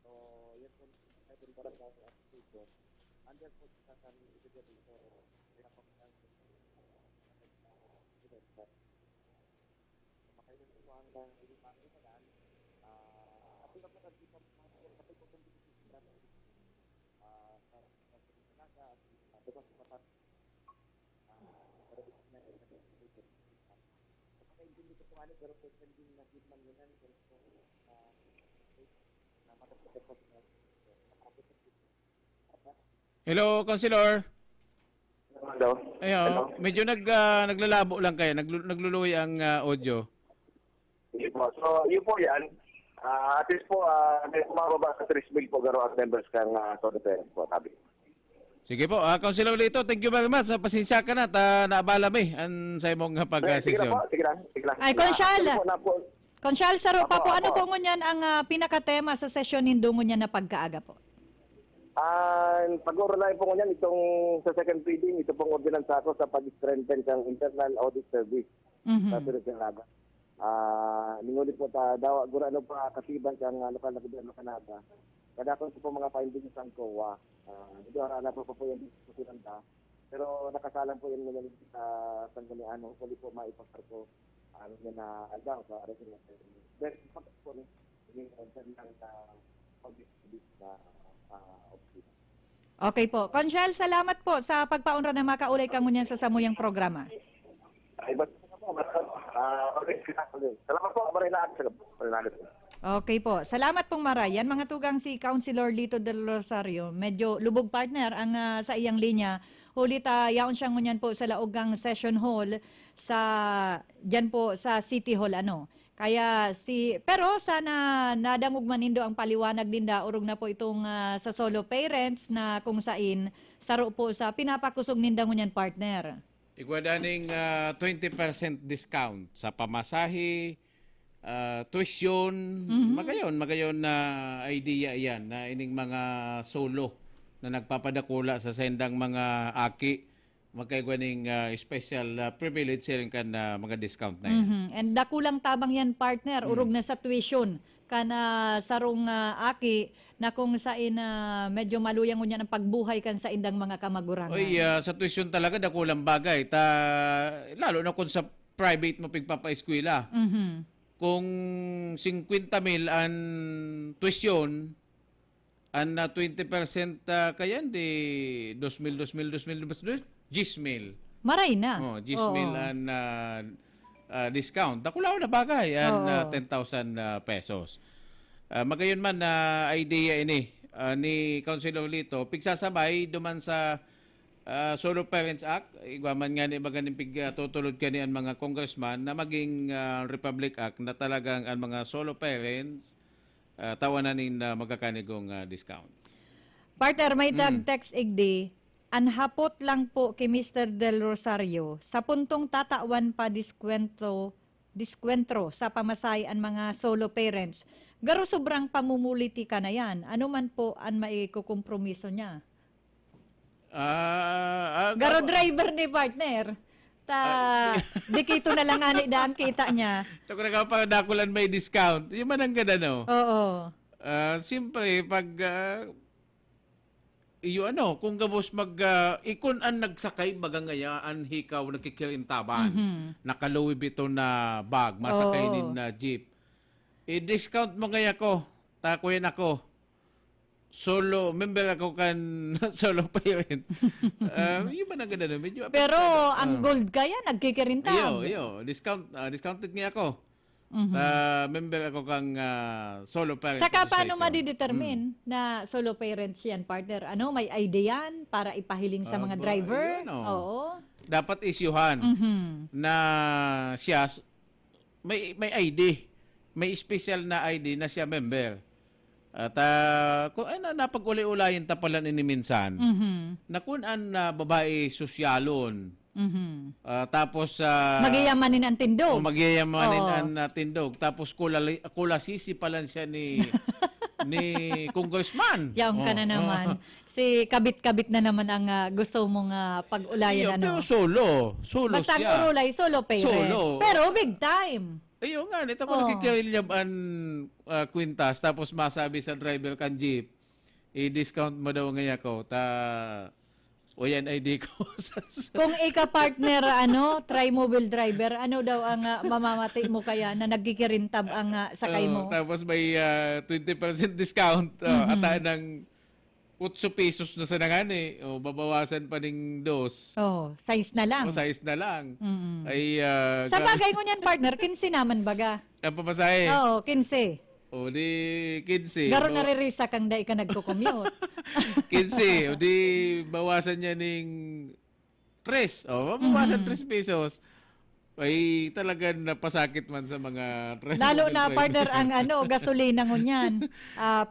So, yan po, every barangay association, under po sa kami ibigay dito, kaya po kaya makailan po ang ilipan ito daan, at ito po kasi po kapag po kung dito sila sa Naga, at ito po matas Hello, Councilor. Hello. Ayo, medyo naglalabo lang kayo, nagluluwi ang audio. Sige po. So, yun po yan. At least po, may kumababa sa 3 mil po garo ang members kang Solo Parents po, sabi. Sige po, Councilor Lito, thank you very much. Pasensya ka na, naabala mi ang sa imong pag-session. Sige lang. Ay, Konsyal, saro pa po, ano po ngunyan ang pinakatema sa session nindo ngunyan na pagkaaga po? Pag-urulayan po ngunyan, itong sa second reading, ito pong ordinansa ako sa pag-strengthen ng internal audit service sa Pilipinas. Ningulit po daw, ano pa kasiban kang lokal na gobyerno Canada. Kada ko po mga findings ng COA. Ito na po yung diskusiyon ta. Pero nakasalan po yun nila sa Sanggunian. Hopefully po maipasar ko na aldaw sa resident. Then, pag po yung internal audit service na office. Okay po. Konsyal, salamat po sa pagpaunra na makaulay ka ngunyan sa samuyang programa. Ay, basta po. Salamat po. Marinaan. Okay po. Salamat pong Marayan. Mga tugang si Councilor Lito del Rosario. Medyo lubog partner ang sa iyang linya. Hulit yaon siya ngunyan po sa Laogang Session Hall dyan po sa City Hall Kaya pero sana nadangog manindo ang paliwanag dinda urog na po itong sa Solo Parents na kung sain saro po sa pinapakusog ninda ngunyan partner. Igwadaning 20% discount sa pamasahe, tuition, magayon na idea yan na ining mga solo na nagpapadakula sa sendang mga aki magkaigwaning special privilege silang kan mga discount na yan. And dakulang tabang yan partner, urog na sa tuition kana sarong aki na kung sain medyo maluyang niya ang pagbuhay kan sa indang mga kamagurangan. Oy, sa tuition talaga dakulang bagay lalo na kung sa private mo pigpapa-eskwela. Kung 50,000 ang tuition, ang 20% kayan di 2,000 10,000. Maray na. 10,000 ang discount. Dakulaw na bagay ang 10,000 pesos. Magayon man na idea ini ni Councilor Lito, pigsasabay duman sa Solo Parents Act, igwaman nga ni baga tutulod ka ni ang mga congressman na maging Republic Act na talagang ang mga solo parents tawanan magkakanigong discount. Partner, may text igdi. Anhapot lang po kay Mr. Del Rosario sa puntong tatawan pa diskwento sa pamasahe ang mga solo parents. Garo sobrang pamumuliti ka na yan. Ano man po ang maikukompromiso niya? Garo driver ni partner. Dikito na lang ani daan kita niya. Ito ko nagpapadakulan may discount. Yung man ang ganda, no? Oo. Siyempre, pag kung gabos ikon ang nagsakay bagangayaan hikaw nagkikirintaban, naka-Louis Vuitton na bag, masakay din na jeep. I-discount mo ngaya ko, takuyan ako. Solo, member ako kan solo parent. Yung ba na ganda na medyo. Pero ang gold kaya, nagkikirintab. Discounted niya ako. Member ako kang solo parent. Saka paano madidetermine na solo parents yan, partner? May ID yan para ipahiling sa mga driver? Oo. Dapat isyuhan na siya, may ID. May special na ID na siya member. At kung napag-uli-ulayin ta pala ni minsan, na kung an babae sosyalon, tapos magyayamanin ang tindog. Magyayamanin ang tindog. Tapos kulasisi pala siya ni congressman. Yaong ka na naman. Si kabit-kabit na naman ang gusto mong pag-ulayan. Pero solo basta siya. Basta urulay, solo parents. Pero big time. Ayun nga, ito pa nagkikirilab ang kwintas, tapos masabi sa driver kan jeep, i-discount mo daw ngayon ko, o yan ID ko. Kung ika-partner, tri-mobile driver, ano daw ang mamamati mo kaya na nagkikirintab ang sakay mo? Tapos may 20% discount, ata ng 8 pesos na sa nangani, babawasan pa ng 2. Size na lang. Size na lang. Ay, sa bagay ko niyan, partner, 15 naman baga. Ang pamasahe? Oo, 15. O di 15. Garo naririsa kang dai ka nagko-commute. 15. O di bawasan niya ng 3. Babawasan 3 pesos. Ay talagang napasakit man sa mga lalo na partner ang gasolina ngunyan.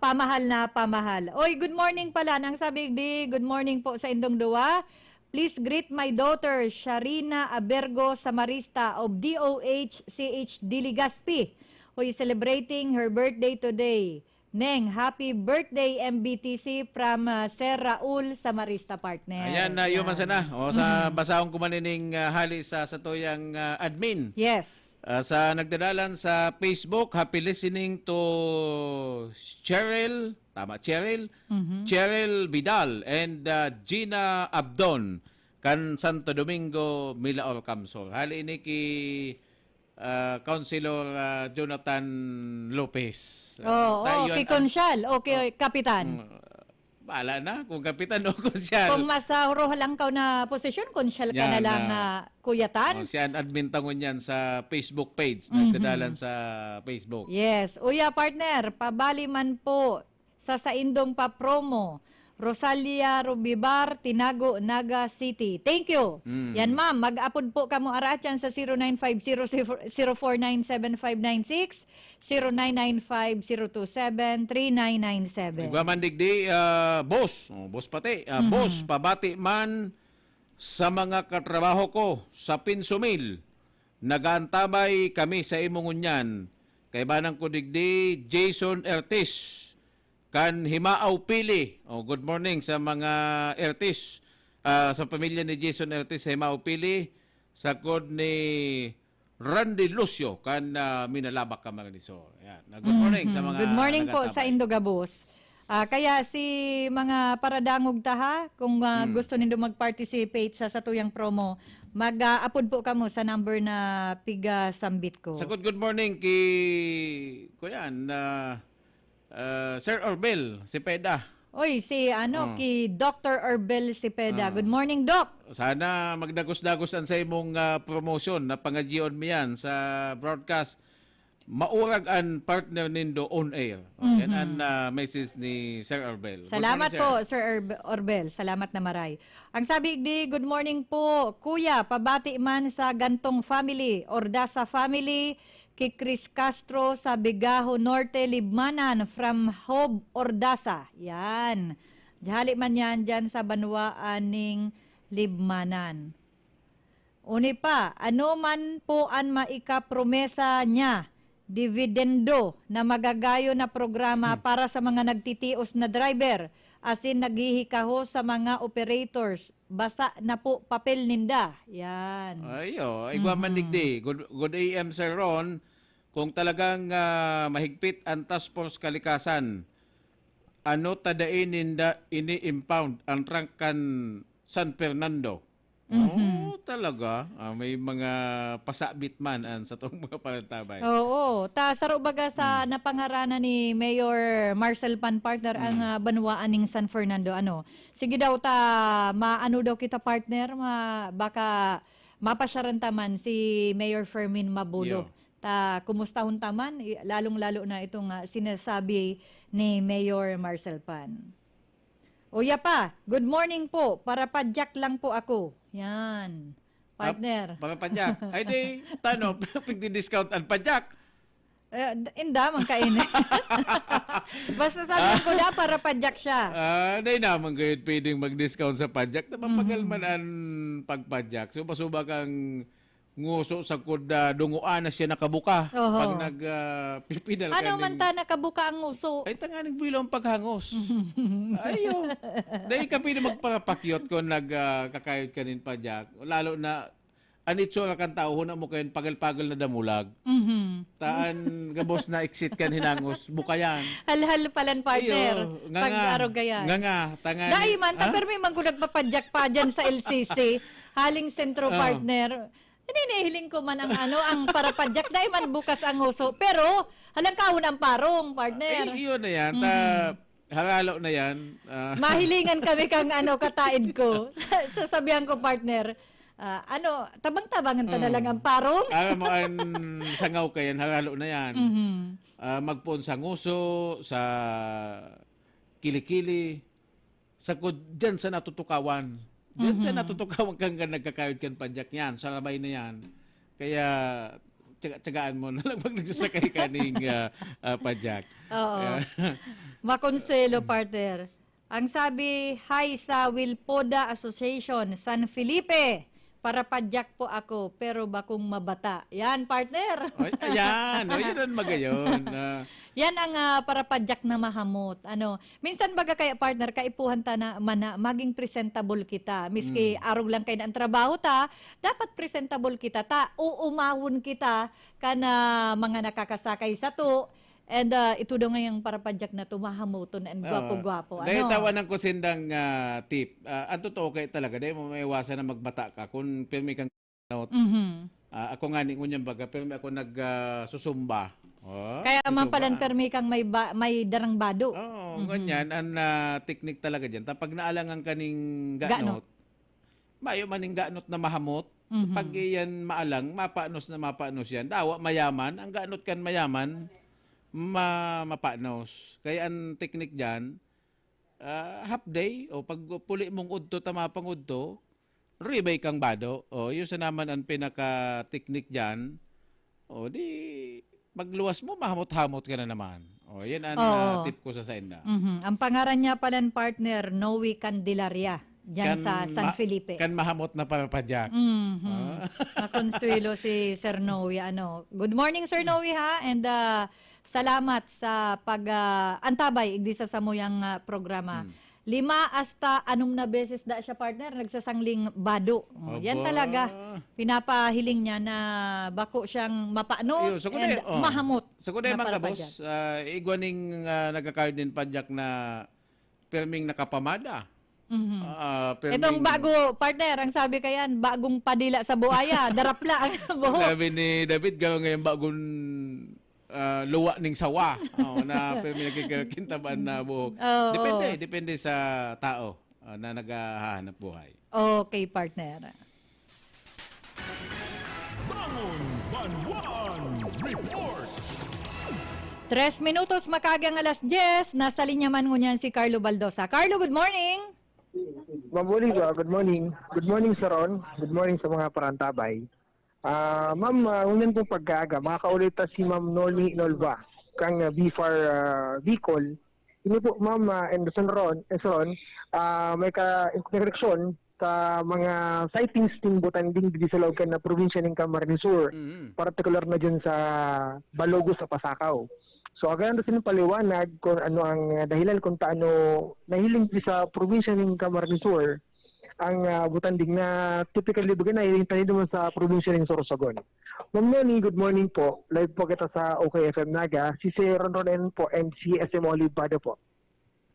Pamahal na pamahal. Oy, good morning pala. Nang sabi di, good morning po sa indong duwa. Please greet my daughter, Sharina Abergo Samarista of DOH-CH Diligaspi, who is celebrating her birthday today. Neng, happy birthday MBTC from Sir Raul Samarista, partner. Ayan, yung masana. Sa basaong kumanining hali sa tuyang admin. Yes. Sa nagdadalan sa Facebook, happy listening to Cheryl, Cheryl Vidal and Gina Abdon kan Santo Domingo, Milaor, Camsor. Hali ini ki Councilor Jonathan Lopez. Konsyal. Okay, kapitan. Bahala na kung kapitan o konsyal. Kung masahuro lang ka na posisyon, konsyal ka na lang kuyatan. Siya ang admin tangon yan sa Facebook page. Nagdadalan sa Facebook. Yes. Uya, partner, pabali man po sa Indong pa promo. Rosalia Rubibar, Tinago, Naga City. Thank you. Yan ma'am, mag-upload po kamo arachan sa 0950-049-7596, 0995-027-3997. Iguaman digdi, boss pati. Boss, pabati man sa mga katrabaho ko sa Pinsumil. Nagaantabay kami sa imungunyan. Kay banang ko digdi, Jason Ertis. Kan Himaaw Pili. Good morning sa mga Ertis. Sa pamilya ni Jason Ertis sa Himaaw Pili. Sa kod ni Randy Lucio kan Minalabak Camarines-Sur. Good morning sa mga good morning po sa Indogabos. Kaya si mga paradangog taha, kung gusto nindo mag-participate sa satuyang promo, mag-upload po kamo sa number na piga sambit ko. Sa good morning kay kuyan Sir Orbel Cepeda. Oy, si ki Dr. Orbel Cepeda. Good morning, Doc. Sana magdagos-dagosan sa imong promotion na pangadyon mo yan sa broadcast. maurag ang partner nindo on air. Yan ang message ni Sir Orbel. Good Salamat morning, po, Sir Orbel. Salamat na maray. Ang sabi di, good morning po, Kuya, pabati man sa gantong family, Ordasa family, kay Chris Castro sa Bigaho Norte, Libmanan, from Hob, Ordasa. Yan. Dihali man yan dyan sa Banwaan ning Libmanan. Uni pa, ano man po ang maikapromesa niya, dividendo na magagayo na programa para sa mga nagtitios na driver, asin naghihikaho sa mga operators. Basta na po papel ninda. Yan. Ayo, igwa mandigdi. Good AM, Sir Ron. Kung talagang mahigpit ang task force kalikasan, ano tadain ninda ini-impound ang trangkan San Fernando? Oh, talaga. May mga pasabit man sa itong mga palantabay. Oo. Saro baga sa napangaranan ni Mayor Marcel Pan partner ang banwaan ng San Fernando. Sige daw maano daw kita partner, baka mapasyaran taman si Mayor Fermin Mabulo. Kumustahon taman, lalong-lalo na itong sinasabi ni Mayor Marcel Pan. Uya pa, good morning po. Para padyak lang po ako. Yan. Partner. Para padyak. Ay di, pagdi-discount ang padyak. Inda, man kainin. Basta sabi ko na para padyak siya. Dahil naman kayo pwedeng mag-discount sa padyak. Napapagal man ang pagpadyak. Suba-suba kang nguso sa kuda, dunguan na siya nakabuka. Pag nagpipidal ka. Ano man ta nakabuka ang nguso? Ay, tanganing bilong paghangos. Ayo. Dahil ka pwede magpapakyot kung nagkakayot ka nin padyak. Lalo na, anitsura kang tao, huna mo kayo pagal-pagal na damulag. Taan, gabos na exit kan hinangos, buka yan. Hal-hal palan partner. Pag-arog yan. Nga, tangan. Dahil man, pero may manggulag papadyak pa dyan sa LCC. Haling sentro partner. Hindi nahiling ko man ang parapadyak. Dahil man bukas ang uso. Pero, halang kaon ang parong, partner. Yun na yan. Haralo na yan. Mahilingan kami kang kataid ko. Sasabihan ko, partner, tabang-tabangan ta na lang ang parong. Mo ang sangaw kayan, haralo na yan. Magpuon sa nguso, sa kilikili, dyan sa natutukawan. Diyan sa natutukawan kang nagkakayod kan padyak yan, sa labay na yan. Kaya, tsagaan mo na lang pag nagsasakay ka ng padyak. Oo. Makonselo, partner. Ang sabi, hi sa Wilpoda Association, San Felipe. Para padyak po ako, pero bakong mabata. Yan, partner. Ayan. Yun ang magayon. Yan ang para padyak na mahamot. Minsan baga kaya partner, kaipuhan ta na maging presentable kita. Miski arog lang kayo ang trabaho ta, dapat presentable kita. Uumahon kita kana mga nakakasakay sa to. And ito daw ngayong para padyak na tumahamoton and gwapo-gwapo. Dahil tawanan ko sindang tip. Ang totoo kayo talaga, dahil mo maiwasan na magbata ka. Kung pirmi kang note, ako nga ni ngunyang baga, pirmi ako nagsusumba. Kaya man palan permi kang may darang bado. Ganyan. Ang technique talaga dyan. Tapag naalangan kaning ganot, mayo maning ganot na mahamot. Pag iyan maalang, mapanos na mapanos yan. Dawa mayaman, ang ganot kan mayaman, mapanos. Kaya ang technique dyan, half day, o pag puli mong udto, tama pang udto, ribay kang bado. Yun sa naman ang pinaka-technique dyan. Di magluwas mo, mahamot-hamot ka na naman. Yan ang tip ko sa inda. Ang pangaran niya palan partner, Noe Candelaria. Diyan sa San Felipe. Kan mahamot na parapadyak. Nakonsuelo si Sir Noe. Good morning, Sir Noe, ha? And salamat sa pag-antabay igdi sa samuyang programa. 5 hasta 6 na beses da siya partner nagsasangling bado. Yan talaga pinapahiling niya na bako siyang mapanos and mahamot. Sa kuday mga boss, igwaning nagkakayod din padyak na perming nakapamada. Itong bago partner, ang sabi kayan, bagong padila sa buhaya, darapla ang buhok. Sabi ni David, gawin ngayon bagong luwa ning sawa na pinagkikintaban na buhok. Depende sa tao na naghahanap buhay. Okay, partner. Bangon Banwan Report! 3 minutos makagang alas 10. Nasa linya man ngunyan si Carlo Baldosa. Carlo, good morning. Mabuling good morning. Good morning, Sir Ron. Good morning sa mga parantabay. Ma'am, unan pong pagkaaga, makakaulita si Ma'am Noli Nolva, kang BFAR Bicol. Ini po, Ma'am, and Sir Ron, may ka-correction ka mga sightings ting butanding di sa loob na probinsya ng Camarines Sur, particular na dyan sa Balogo sa Pasakaw. So again sin paliwanag kung ano ang dahilan kung taano nahiling sa probinsya ng Camarines Sur ang butanding na typically dugan na nahiling naman sa probinsya ng Sorsogon. Ma'am Noni, good morning po. Live po kita sa OKFM Naga. Si Sir Ron po and si SM Olive Bada po.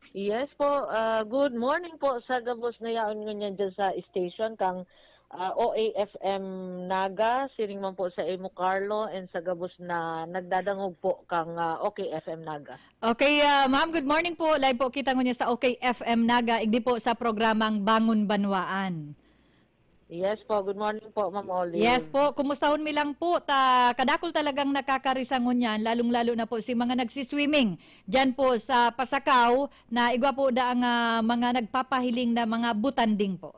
Yes po, good morning po sa gabos na yaon ngunyan dyan sa station kang OAFM Naga, siring man po sa Emo Carlo and sa gabos na nagdadangog po kang OKFM Naga. Okay, ma'am, good morning po. Live po kita ngunyan sa OKFM Naga, igdi po sa programang Bangon Banwaan. Yes po, good morning po, Ma'am Olive. Yes po, kumustahon mi lang po, kadakol talagang nakakarisangon yan, lalong-lalo na po si mga nagsiswimming dyan po sa Pasakaw na igwa po da ang mga nagpapahiling na mga butanding po.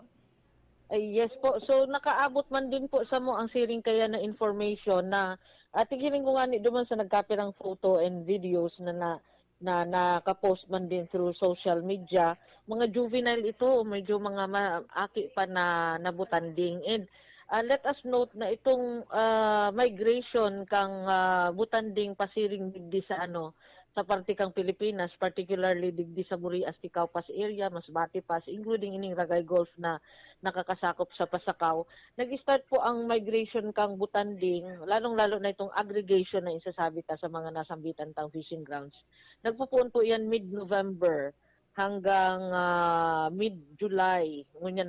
Yes po, so nakaabot man din po sa mo ang siring kaya na information na tingin ko nga ni duman sa nagkapirang photo and videos na nakapost man din through social media. Mga juvenile ito, medyo mga aki pa na nabutanding. And let us note na itong migration kang butanding pasiring digdi sa sa parte kang Pilipinas, particularly digdi sa Burias, Ticaupas area, Masbate Pass, including ining Ragay Golf na nakakasakop sa Pasakaw. Nag-start po ang migration kang butanding, lalong-lalo na itong aggregation na isasabi ta sa mga nasambitan tang fishing grounds. Nagpupuon po yan mid-November hanggang mid-July, ngunyan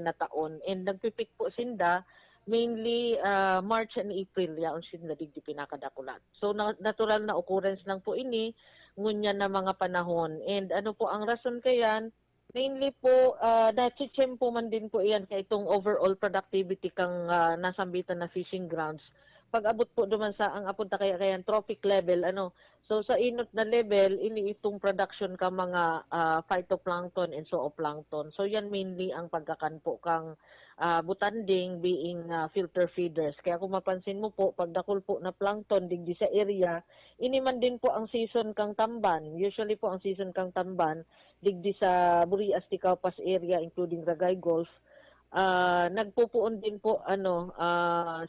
na taon. And nagpipik po sinda mainly March and April yaon sila digdi pinakadakulat. So natural na occurrence lang po ini ngunyan na mga panahon. And ano po ang rason kayan? Mainly po na-chechem po man din po iyan kay itong overall productivity kang nasambitan na fishing grounds. Pag abot po duman sa ang apunta kayan trophic level so sa inot na level ini itong production ka mga phytoplankton and zooplankton. So yan mainly ang pagkakan po kang butanding being filter feeders. Kaya kung mapansin mo po, pagdakol po na plankton digdi sa area, ini man din po ang season kang tamban. Usually po ang season kang tamban digdi sa Burias, Ticaupas area including Ragay Golf. Nagpupuon din po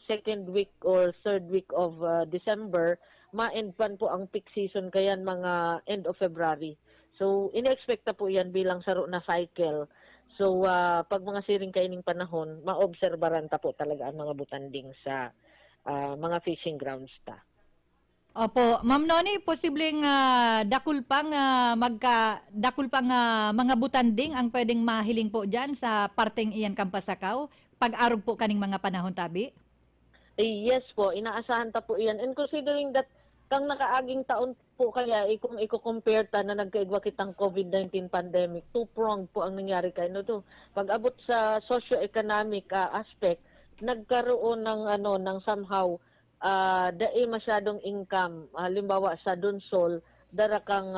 second week or third week of December, ma-end pan po ang peak season kayan mga end of February. So ina-expect po yan bilang saro na cycle. So, pag mga siring kaining panahon, maobserbaran ta po talaga ang mga butanding sa mga fishing grounds ta. Opo, Ma'am Noni, posibleng dakul pang mga butanding ang pwedeng mahiling po dyan sa parteng iyan Kampasakaw pag-arog po kaning mga panahon tabi? Yes po, inaasahan ta po iyan. And considering that kang nakaaging taon po kaya kung i-compare ta na nagkaigwa kitang COVID-19 pandemic, two-pronged po ang nangyari kay Pag abot sa socio-economic aspect, nagkaroon ng somehow dai masyadong income. Halimbawa sa Donsol, dara kang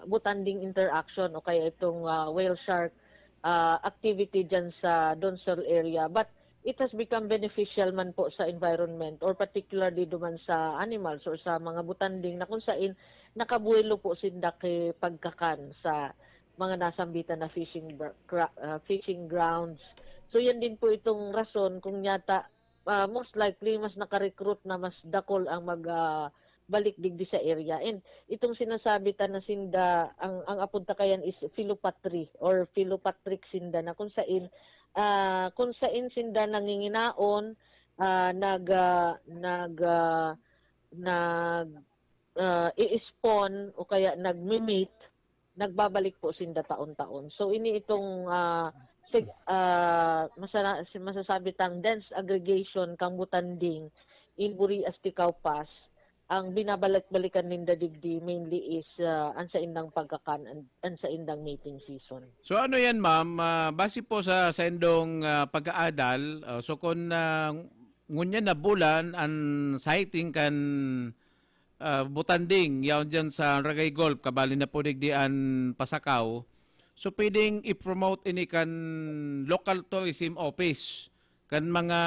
butanding interaction o kaya itong whale shark activity dyan sa Donsol area. But it has become beneficial man po sa environment or particularly duman sa animals or sa mga butanding na kung saan nakabuelo po sinda kay pagkakan sa mga nasambitan na fishing grounds. So yan din po itong rason kung yata most likely mas nakarecruit na mas dakol ang balik digdi sa area. And itong sinasabi ta na sinda ang apunta kayan is philopatry or philopatric sinda na kung saan sinda nanginginaon i-spawn o kaya nagmi-mate, nagbabalik po sinda taon-taon. So ini itong masasabi tang dense aggregation kang butanding in Burias, Ticaupas, ang binabalik-balikan ninda digdi mainly is ansa indang pagkakan ansa indang mating season. So ano yan, ma'am? Base po sa sendong pag-aadal, so kung ngunya na bulan ang sighting kan butanding yaon dyan sa Ragay Golf kabali na po digdian Pasakaw. So pwedeng i-promote ini kan local tourism office kan mga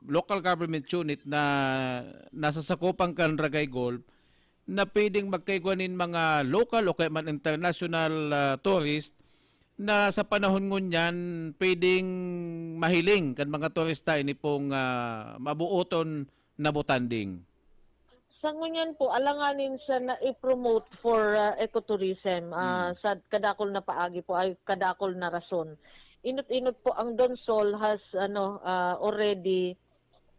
local government unit na nasasakupan kan Ragay Golf na pwedeng magkaigwanin mga local o kaya man international tourist na sa panahon ngunyan pwedeng mahiling kan mga turista ini pong mabuoton na butanding. Sa ngunyan po, alanganin siya na i-promote for ecotourism sa kadakol na paagi po ay kadakol na rason. Inot-inot po ang Donsol has already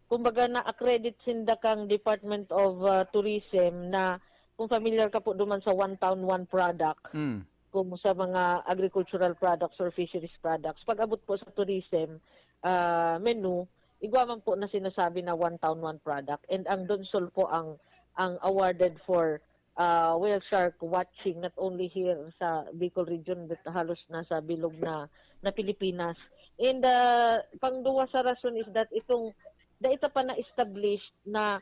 kumbaga na-accredit sinda kang Department of Tourism na kung familiar ka po duman sa One Town, One Product, kung sa mga agricultural products or fisheries products, pag abot po sa tourism menu, igwaman po na sinasabi na One Town, One Product. And ang Donsol po ang awarded for whale shark watching not only here sa Bicol region but halos na sa bilog na Pilipinas. And pangduwa sa rason is that ito pa na-established na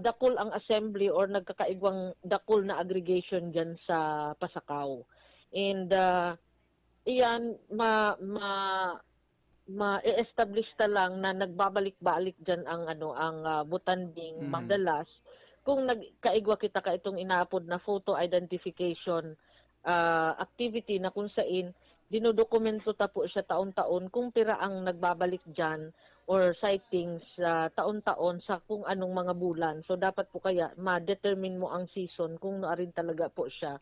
dakol ang assembly or nagkakaigwang dakol na aggregation dyan sa Pasakaw. And iyan ma-establish ta lang na nagbabalik-balik dyan ang butanding madalas kung nagkaigwa kita ka itong inaapod na photo identification activity na kung saan dinodokumento ta po siya taon-taon kung pira ang nagbabalik dyan or sightings taon-taon sa kung anong mga bulan. So dapat po kaya ma-determine mo ang season kung noorin talaga po siya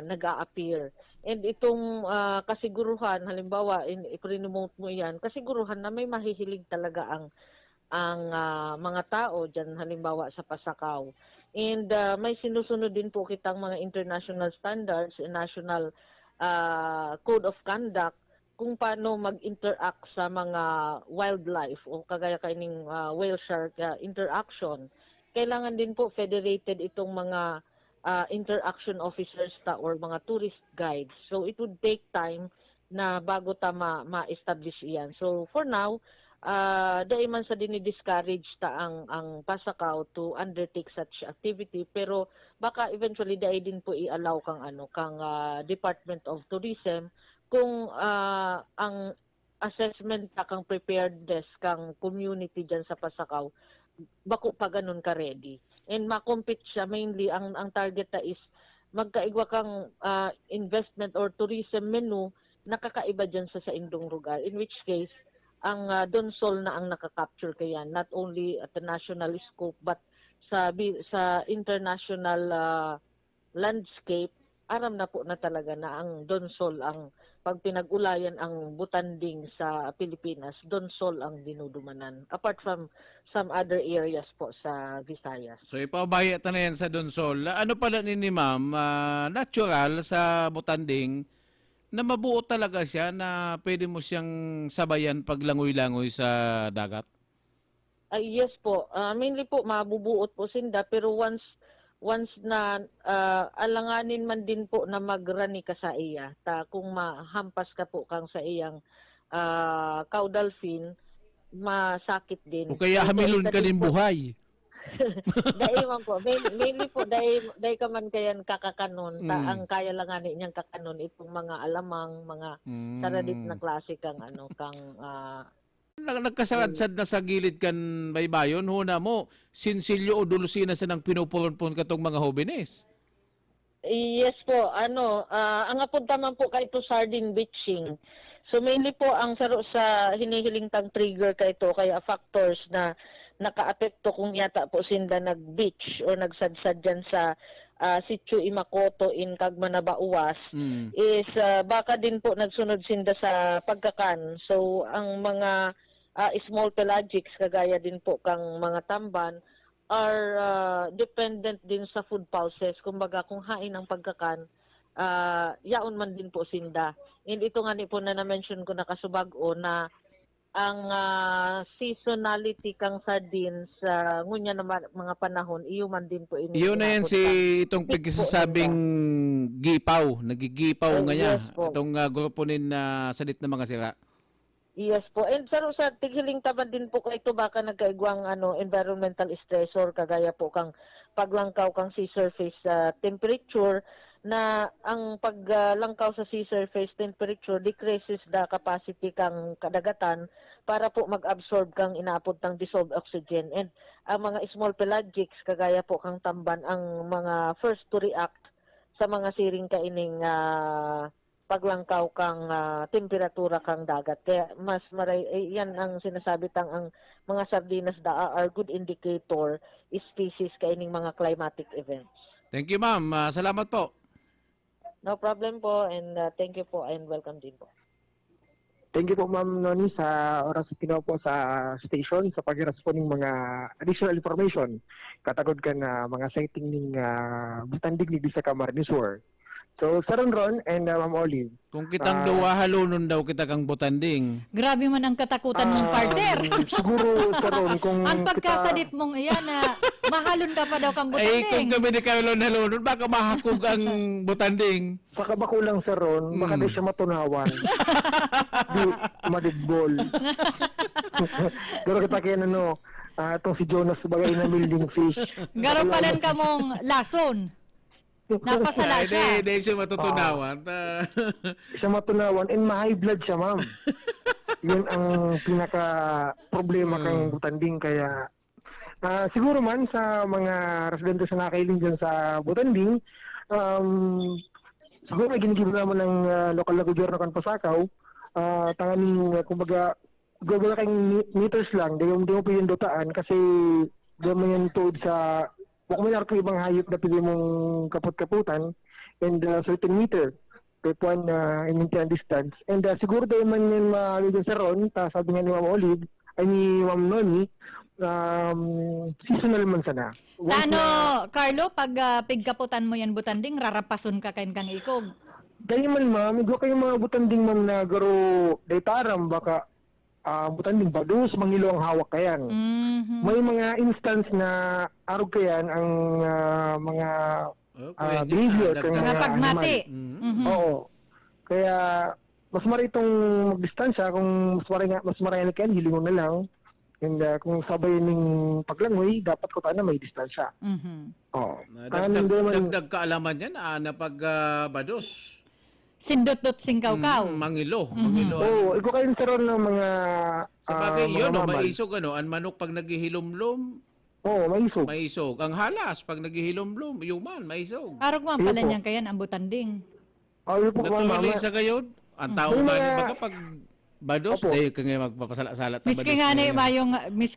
nag-a-appear. And itong kasiguruhan, halimbawa, i-promote mo yan, kasiguruhan na may mahihilig talaga ang mga tao dyan, halimbawa sa Pasakaw. And may sinusunod din po kitang mga international standards, national code of conduct, kung paano mag-interact sa mga wildlife o kagaya kaining whale shark interaction. Kailangan din po federated itong mga interaction officers or mga tourist guides. So it would take time na bago ta ma-establish iyan. So for now, dahil man sa dinidiscourage ta ang Pasakaw to undertake such activity, pero baka eventually dahil din po i-allow kang Department of Tourism kung ang assessment kang preparedness kang community dyan sa Pasakaw bako pa ganun ka ready. And ma-compete siya, mainly ang target na is magkaigwa kang investment or tourism menu nakakaiba dyan sa indong lugar, in which case ang Donsol na ang nakakapture kaya, not only at the national scope but sa international landscape. Aram na po na talaga na ang Donsol ang pag pinag-ulayan ang butanding sa Pilipinas, Donsol ang dinudumanan. Apart from some other areas po sa Visayas. So ipabaya ta na yan sa Donsol. Ano pala ni ma'am, natural sa butanding na mabuo talaga siya na pwede mo siyang sabayan pag langoy-langoy sa dagat? Yes po. Mainly po mabubuot po sinda, pero once na alanganin man din po na magrani ka sa iya, kung mahampas ka po kang sa iyang caudal fin, masakit din. O kaya hamilon ka din buhay. Dahil man po, mainly po, dahil ka man kayan kakakanon, ang kaya langanin niyang kakanon, itong mga alamang, mga saradit na klase kang nagkasaradsad na sa gilid kan baybayon, huna mo, sinsilyo o dulusina sa nang pinupuron-pun katong mga hobenes. Yes po, ang apunta man po kay to sardine beaching. So mainly po ang saro sa hinihiling tang trigger kay to kaya factors na nakaapekto kung yata po sinda nag-beach or nagsadsad dyan sa Sitio Imacoto in Cagmanabauwas is baka din po nagsunod sinda sa pagkakan. So ang mga small pelagics kagaya din po kang mga tamban are dependent din sa food pulses. Kumbaga kung hain ang pagkakan, yaon man din po sinda. And ito nga po na na-mention ko na kasubag-o na ang seasonality kang sardines ngunya na mga panahon iyo man din po ini. Iyon na yan si itong pagkasasabing gipaw, nagigipaw nga niya. Yes, itong grupo nin salit na mga sira. Yes po. And sa tighiling taban din po kay ito baka nagkaigwang environmental stressor kagaya po kang paglangkaw kang sea surface temperature na ang paglangkaw sa sea surface temperature decreases the capacity kang kadagatan para po mag-absorb kang inaapod ng dissolved oxygen. And ang mga small pelagics kagaya po kang tamban ang mga first to react sa mga siring kaining paglangkaw kang temperatura kang dagat. Kaya mas yan ang sinasabi ang mga sardinas are good indicator species kaining mga climatic events. Thank you, ma'am. Salamat po. No problem po, and thank you po and welcome din po. Thank you po, Ma'am Noni, sa oras na kinuha po sa station sa pag-respond ng mga additional information. Katagod ka na mga sighting ng butandig ni sa Camarines Sur. So, Sir Ron and Ma'am Olive. Kung kitang duwa halunon daw kita kang butanding. Grabe man ang katakutan mong partner. Siguro, Sir Ron, kung ang pagkasadit mong iyan na mahalon ka pa daw kang Ay, kung butanding. kami di kayo halunon, baka mahakog ang butanding. Sa kabako lang, Sir Ron, baka di siya matunawan. Di madigbol. Pero kita kaya itong si Jonas bagay na building fish. Garon palan ka mong lason. Napasala siya. Hindi siya matutunawan. Siya matunawan and ma-high blood siya, ma'am. Yun ang pinaka-problema kang butanding. Kaya siguro man sa mga residente sa nakailing dyan sa butanding, siguro may ginigibra mo ng lokal na gobyerno kan Pasakaw, tanganing, kumbaga, gawala kayong meters lang, di mo pinundutaan kasi di mo yan tuod sa kung may narko ibang hayop na pili mong kaput-kaputan and certain meter per puan in maintain distance. And siguro dahil man yan mahalagyan sa Ron, sabi nga ni Ma'am Olive, ay ni Ma'am Noni, seasonal man sana. Carlo, pag pigkaputan mo yan butanding, rarapason ka kain kang ikog. Dahil man, ma'am, igwa kayo mga butanding, ma'am, na garo daytaram, baka butanding badus, mangilo ang hawak kayan. Mm-hmm. May mga instance na arog kayan ang mga behavior kang mga pagmati. Mm-hmm. Oo. Kaya mas maritong magdistansya kung mas marami kayan, hilingon na lang. And kung sabay ng paglangoy, dapat ko na may distansya. Mm-hmm. Oo. Dagdag kaalaman yan na pag bados. Sindot-dot singkaw-kaw. Mangilo. Oo, ikaw kayo nagkaroon ng mga sa bagay yun, mamal. maisog ang manok pag naghihilom-lom. Oo, maisog. Maisog. Ang halas pag naghihilom-lom, yuman, maisog. Arog man pala niyan kayan ang butanding. Yun po, natuloy sa gayon. Ang tao man, baka pag bados, dahil ka ngayon magpapasala-salat. Miski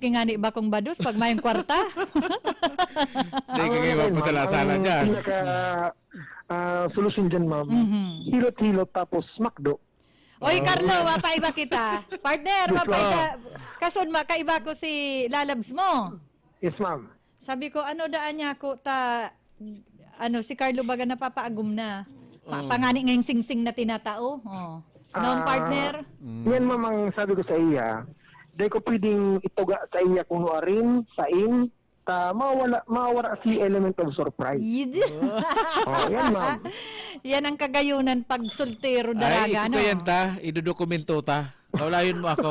nga ni bakong bados, pag mayong kwarta. Dahil ka ngayon magpapasala-salat dyan. Solusyon dyan, ma'am. Hilot-hilot tapos makdo. Oy, Carlo, mapaiba kita. Partner, mapaiba. Kason, makaiba ko si Lalabs mo. Yes, ma'am. Sabi ko, daan niya ako si Carlo baga napapaagum na. Pangani ngayong sing-sing na tinatao. Noong partner? Yan, ma'am, ang sabi ko sa iya. Dahil ko pwedeng ituga sa iya kung nuarin, sain, mawala si element of surprise. Yan, ma'am. Yan ang kagayunan pag soltero Ay, daraga, ito yan idudokumento ta. Kaulayon mo ako.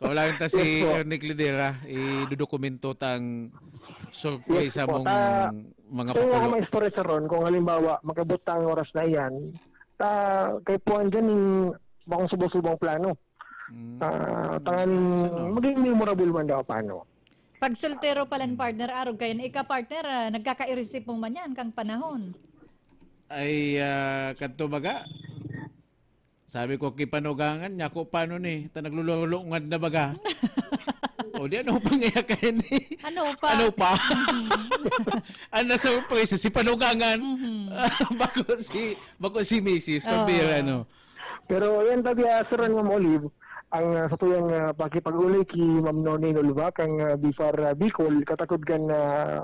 Kaulayon ta si Nick Lidera. Idudokumento tang surprise sa mong mga pakulo. Kaya may story sa ron, kung halimbawa, makabot ang oras na yan, kay puan dyan yung bakong subong-subong plano. Maging memorable man daw paano. Pag soltero palang partner, arog kayo. Ika partner, nagkaka-irisip mo man yan kang panahon. Ay, kanto baga. Sabi ko, kipanugangan niya ko paano ni. Naglululungan na baga. O di, ano pang iyakan ni? Ano pa? Ano surprise, si panugangan. Bako si Mrs. Pabira, Pero yan tabi, Sir Ma'am Olive, ang sa tuyang pakipag-ulay ki Ma'am Noni Nolva kang Bifar Bicol katakod kan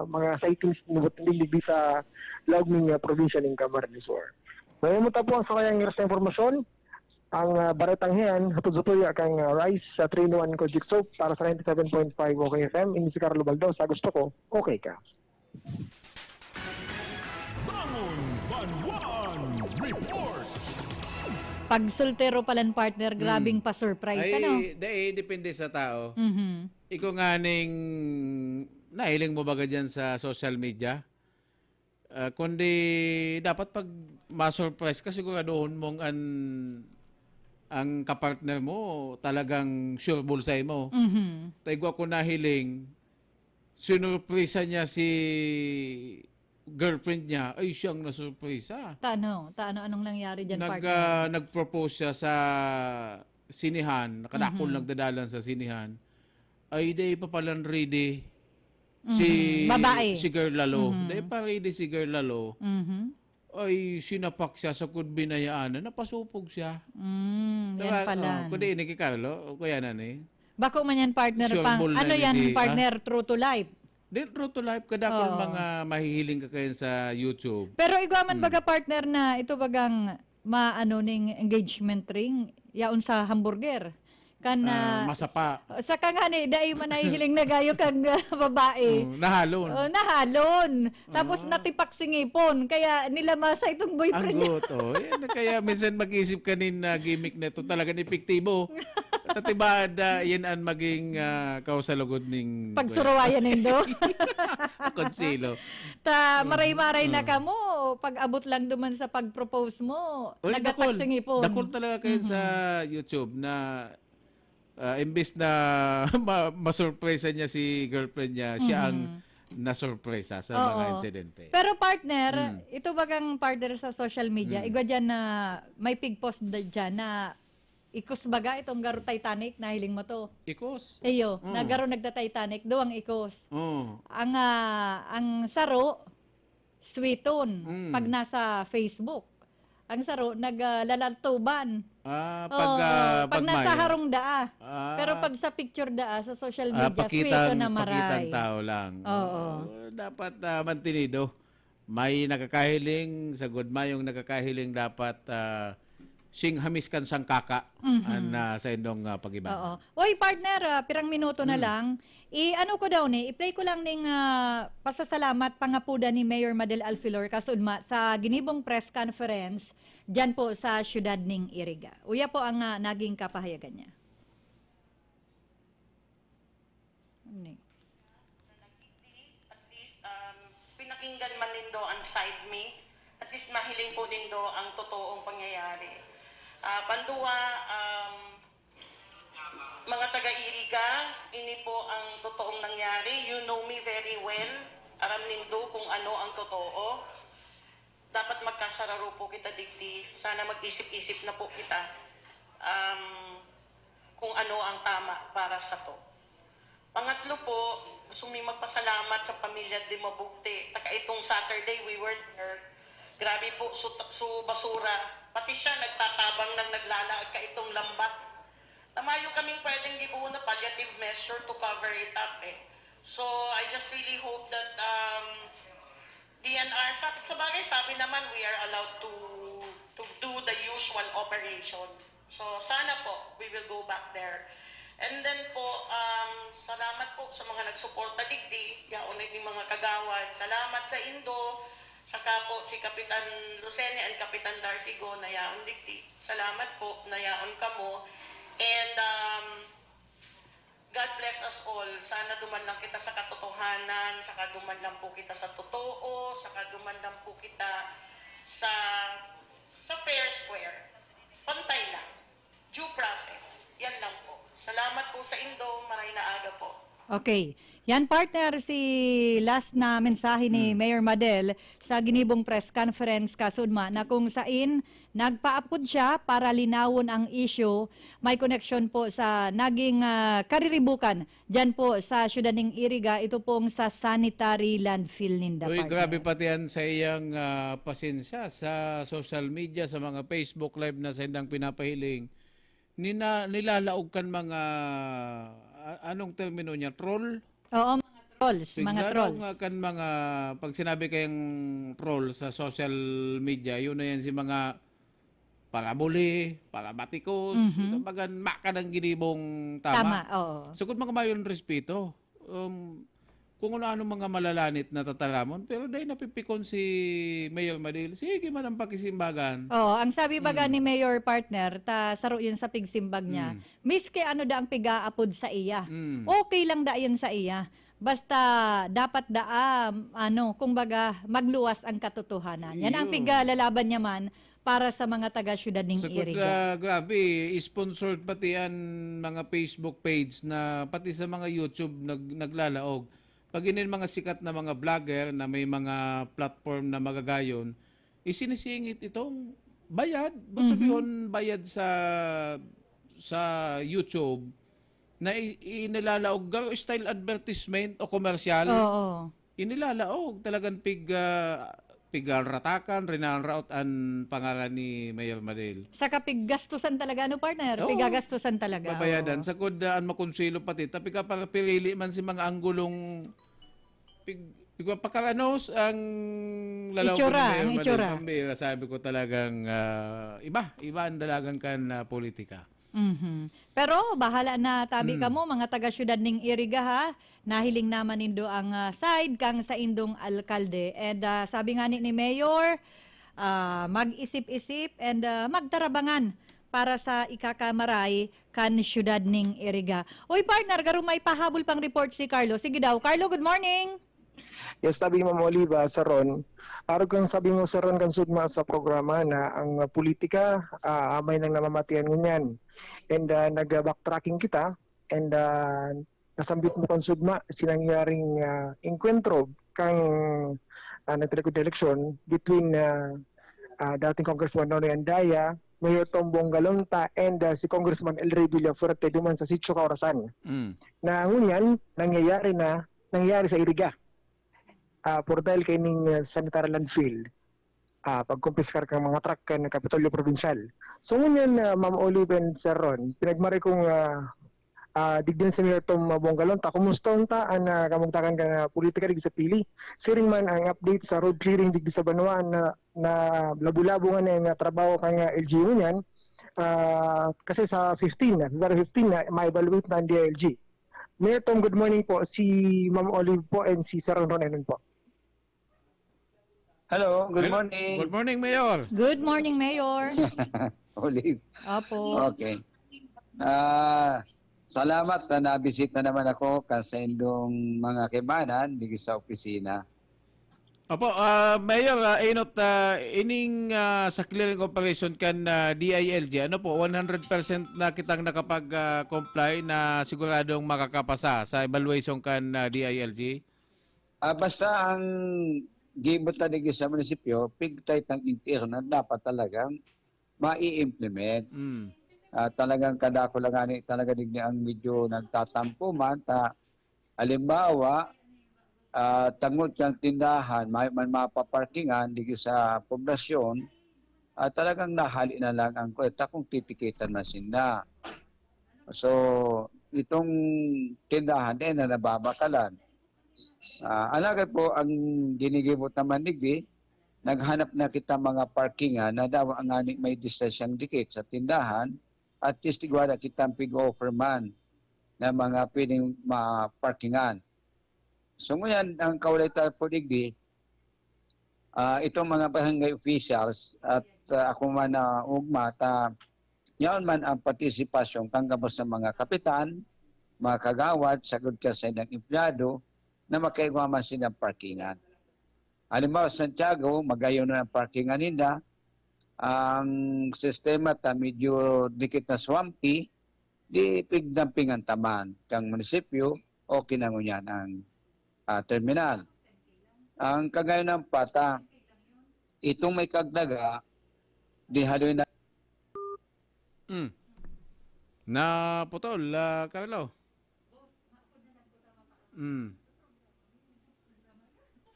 mga sightings nubot ligdi sa laog ng probinsya ng Camarines Sur. Ngayon mo tapo ang sa kayang rest informasyon ang baretang hiyan hatod sa tuya kang Rice sa 3-in-1 Kojic Soap para sa 97.5 OK FM. Ini si Carlo Baldaw sa gusto ko, okay ka. Bangon Banwan Report. Pag soltero palang partner, grabing pa-surprise, ano? Depende sa tao. Mhm. Ikaw nga ning nahiling mo baga dyan sa social media? Kundi dapat pag ma-surprise ka, siguraduhin mong ang kapartner mo talagang sure bullseye mo. Mhm. Taigwa ko nahiling, sinurprisa niya si girlfriend niya, ay siyang nasurprisa. Anong nangyari dyan, partner? Nag-propose siya sa sinihan, nakadakol nagdadalan sa sinihan, ay day pa palang ready Babae. si Girl Lalo. Day pa ready si Girl Lalo. Mhm. Ay sinapak siya sa binayaan, napasupog siya. Yan pala. Kundi ini kay Carlo, kuya na ni. Bako man yan, partner, Sure pang, bull na ano ni yan, si- partner, true to life. Di true to life, kadakol Oo. mga mahihiling ka kayo sa YouTube. Pero igwaman baga, partner, na ito bagang maano ning engagement ring, yaon sa hamburger. Masapa. Sa kangani, dahil manahihiling na gayo kang babae. Nahalon. Nahalon. Tapos natipak si ngipon. Kaya nilamasa itong boyfriend niya. Yan, kaya minsan mag-isip ka na gimmick na ito talagang epektibo. Tatibad, yan ang maging kausalugod ning Pagsuruwayan nindo. konsilo. Maray-maray na ka mo. Pag abot lang duman sa pag-propose mo, nagatak si ngipon. Dakol talaga kayo sa YouTube na imbis na masurpresa niya si girlfriend niya, siya ang nasurpresa sa mga insidente. Pero partner, ito bagang partner sa social media, igwa dyan na may pig post dyan na ikos baga itong garo Titanic, nahiling mo to. Ikos? Eyo, nagaro nagta-Titanic, doang ikos. Ang saro, sweeton, pag nasa Facebook. Ang saro, naglalaltuban. Pag nasa Maya. harong daa. Pero pag sa picture daa, sa social media, sweeto na maray. Pakitang tao lang. Oo. Dapat mantinido. May nakakahiling, sa good mayong nakakahiling dapat sing hamis kan sang kaka sa indong pag-iba. Oo. Oy, partner, pirang minuto na lang. Ano ko daw ni, i-play ko lang ning pasasalamat pangapuda ni Mayor Madel Alfilor kasudma sa ginibong press conference diyan po sa siyudad ning Iriga. Uya po ang naging kapahayagan niya. At least pinakinggan man nindo ang side me. At least mahiling po nindo ang totoong pangyayari. Panduwa, mga taga-Iriga, ini po ang totoong nangyari. You know me very well. Aram nindo kung ano ang totoo. Dapat magkasararo po kita digdi. Sana mag-isip-isip na po kita kung ano ang tama para sa to. Pangatlo po, gusto mi magpasalamat sa pamilya di Mabugte. Taka itong Saturday, we were there. Grabe po, su basura. Pati siya nagtatabang ng naglalaag ka itong lambat. Tamayo kaming pwedeng gibuo na palliative measure to cover it up eh. So, I just really hope that DNR, sa bagay sabi naman we are allowed to do the usual operation. So, sana po, we will go back there. And then po, salamat po sa mga nagsuporta digdi, yaon ng mga kagawad. Salamat sa Indo, saka po si Kapitan Lucenia and Kapitan Darcy Go na yaon digdi. Salamat po na yaon kamo. And God bless us all. Sana duman lang kita sa katotohanan, saka duman lang po kita sa totoo, saka duman lang po kita sa fair square. Pantay lang. Due process. Yan lang po. Salamat po sa Indo. Maray na aga po. Okay. Yan, partner, si last na mensahe ni Mayor Madel sa ginibong press conference kasudma na kung sain nagpaapod siya para linawon ang issue. May connection po sa naging kariribukan dyan po sa siyudad ng Iriga. Ito pong sa sanitary landfill ninda, Uy, partner. grabe pati yan sa iyang pasensya sa social media, sa mga Facebook live na sa indang pinapahiling. Nilalaog kan mga, anong termino niya, troll? Oo, mga trolls. Mga trolls. Kan mga, pag sinabi kayong troll sa social media, yun na yan si mga parabuli, parabatikos, makan ng ginibong tama. Oo. So kung mga mayon respeto, kung ano mga malalanit na tataramon. Pero dahil napipikon si Mayor Madil, sige man ang pakisimbagan. Oh, ang sabi baga ni Mayor partner, saro yun sa pigsimbag niya. Miski ano da ang pigaapod sa iya. Okay lang da yan sa iya. Basta dapat kumbaga magluwas ang katotohanan. Yan ang pigalalaban niya man para sa mga taga-syudad ng Iriga. Grabe, sponsored pati yan mga Facebook page na pati sa mga YouTube naglalaog. Pag inin mga sikat na mga vlogger na may mga platform na magagayon, isinisingit itong bayad. Sabihin bayad sa YouTube na inilalaog style advertisement o komersyal. Oo. Inilalaog talagang pigaratakan, rinanraot ang pangalan ni Mayor Madil. Sa kapiggastusan talaga, partner? Pigagastusan talaga. Babayadan. Sa kudaan makonsilo pati. Tapi kapag pilili man si mga anggulong pagpapakalanos ang lalaw ang itsura. Sabi ko talagang iba ang dalagang kan politika. Pero bahala na tabi ka mo, mga taga-syudad ning Iriga ha. Nahiling naman nindo ang side kang sa indong alkalde. And sabi nga ni Mayor, mag-isip-isip and magtarabangan para sa ikakamaray kan syudad ning Iriga. Uy partner, garo may pahabol pang report si Carlo. Sige daw. Carlo, good morning. Yes, tabi mo Oliva, sa Ron. Araw kang sabi mo sa Ron kan sudma sa programa na ang politika amay nang namamatian ngunyan. And nag-backtracking kita and nasambit mo kan sudma sinangyaring encuentro kang nagtalikod election between dating Congressman Nonoy Andaya, Mayor Tom Bongalonta and si Congressman El Rey Villafuerte duman sa Sitio Kaurasan. Na ngunyan nangyayari sa Iriga. For dahil kay ning sanitary landfill, pagkumpiskar kang mga truck kan Kapitolyo Provincial. So ngunyan, Ma'am Olive and Sir Ron, pinagmari kong digdan si Mayor Tom Bongalonta, kumusta unta ang kamugtakan ka na politika digdi sa pili? Siring man ang update sa road clearing digdi sa Banuan na labu-labo nga na trabaho kang LGU niyan, kasi sa February 15 na ma-evaluate na ang DILG. Mayor Tom, good morning po. Si Ma'am Olive po and si Sir Ron Enon po. Hello, good morning. Good morning, Mayor. Good morning, Mayor. Olive. Opo. Okay. Salamat na nabisita naman ako kasi indong mga kibanan dito sa opisina. Opo, Mayor, ining sa clearing operation kan DILG, ano po, 100% na kitang nakapag-comply na siguradong makakapasa sa evaluation kan DILG? Basta ang gibot na digi sa munisipyo, pigtay tang interna dapat talagang mai-implement. Talagang kadako lang ani talaga digni ang medyo nagtatampo man halimbawa tangod kang tindahan may man mapaparkingan digi sa poblasyon talagang nahali na lang ang kwenta kung titikitan na sinda. So itong tindahan din na nababakalan. Alagad po ang ginigibot naman digdi, naghanap na kita mga parkingan na daw ang may distansyang dikit sa tindahan at tistigwara kitang pig-offer man na mga pwedeng maparkingan. So ngayon, ang kaulay po digdi, itong mga barangay officials at ako man na ugmata, yan man ang partisipasyon tanggabos ng mga kapitan, mga kagawad, sagod kasi ng empleyado, na makaigwa man silang parkingan. Halimbawa, Santiago, magayon na ang parkingan nila. Ang sistema medyo dikit na swampy, di pigdampingan taman kang munisipyo o kinangunyan ang terminal. Ang kagayon ng pata, itong may kagdaga, di haloy na... Naputol, Carlo.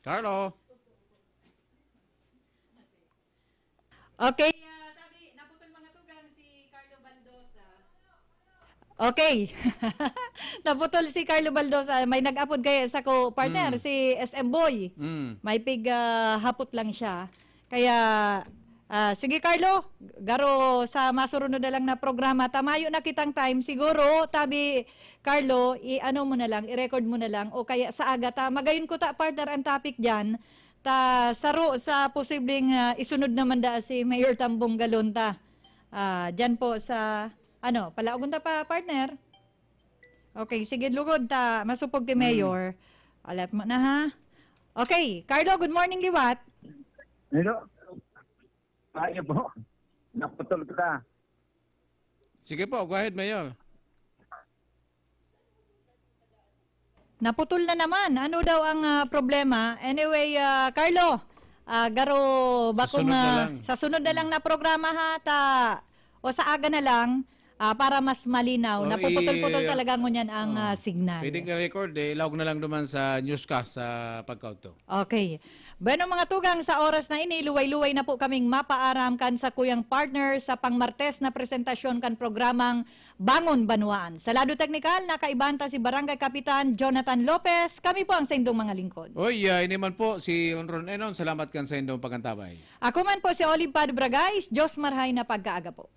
Carlo. Okay. Naputol mga tugang si Carlo Baldosa. Okay. Naputol si Carlo Baldosa. May nag-upload kaya sa ko partner, si SM Boy. May hapot lang siya. Kaya Sige Carlo, garo sa masurunod na lang na programa, tamayo na kitang time siguro, tabi Carlo, i-ano mo na lang, i-record mo na lang o kaya sa aga ta, magayon ko ta partner ang topic diyan, ta saro sa posibleng isunod naman da si Mayor Tambong Galunta. Diyan po sa palaugon ta pa partner. Okay, sige lugod ta, masupog ti Mayor. Alat mo na ha. Okay, Carlo, good morning liwat. Hello. Kaya po. Naputol ka. Sige po, go ahead, Mayor. Naputol na naman. Ano daw ang problema? Anyway, Carlo, garo bakong sa sunod na lang na programa o sa aga na lang para mas malinaw. Napuputol-putol talaga ngunyan ang signal. Pwedeng record ilawag na lang duman sa newscast sa pagkauto. Okay. Bueno mga tugang, sa oras na ini, luway-luway na po kaming mapaaram kan sa kuyang partner sa pangmartes na presentasyon kan programang Bangon Banwaan. Sa lado teknikal, nakaibanta si Barangay Kapitan Jonathan Lopez. Kami po ang sa indong mga lingkod. Oy, ini man po si Ron Enon. Salamat kan sa indong pagantabay. Ako man po si Olive Pad Bragais. Diyos marhay na pagkaaga po.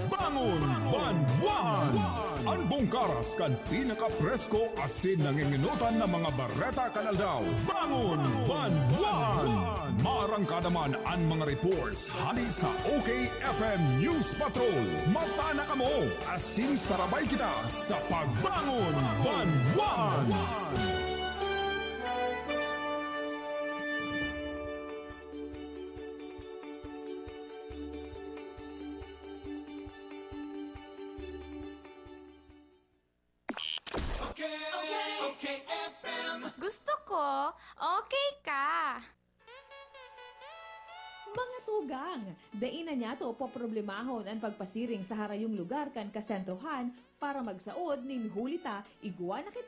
Bangon Banwaan! Ang bungkaras kan pinaka-presko asin nanginginutan ng mga bareta kanaldaw. Bangon Banwaan! Maarangkada man ang mga reports hani sa OKFM News Patrol. Mata na kamo asin sarabay kita sa Pagbangon Banwaan! Gusto ko, okay ka. Mga tugang, dainan niya to poproblemahon ang pagpasiring sa harayong lugar kan kasentrohan para magsaod nin hulita igwa na kita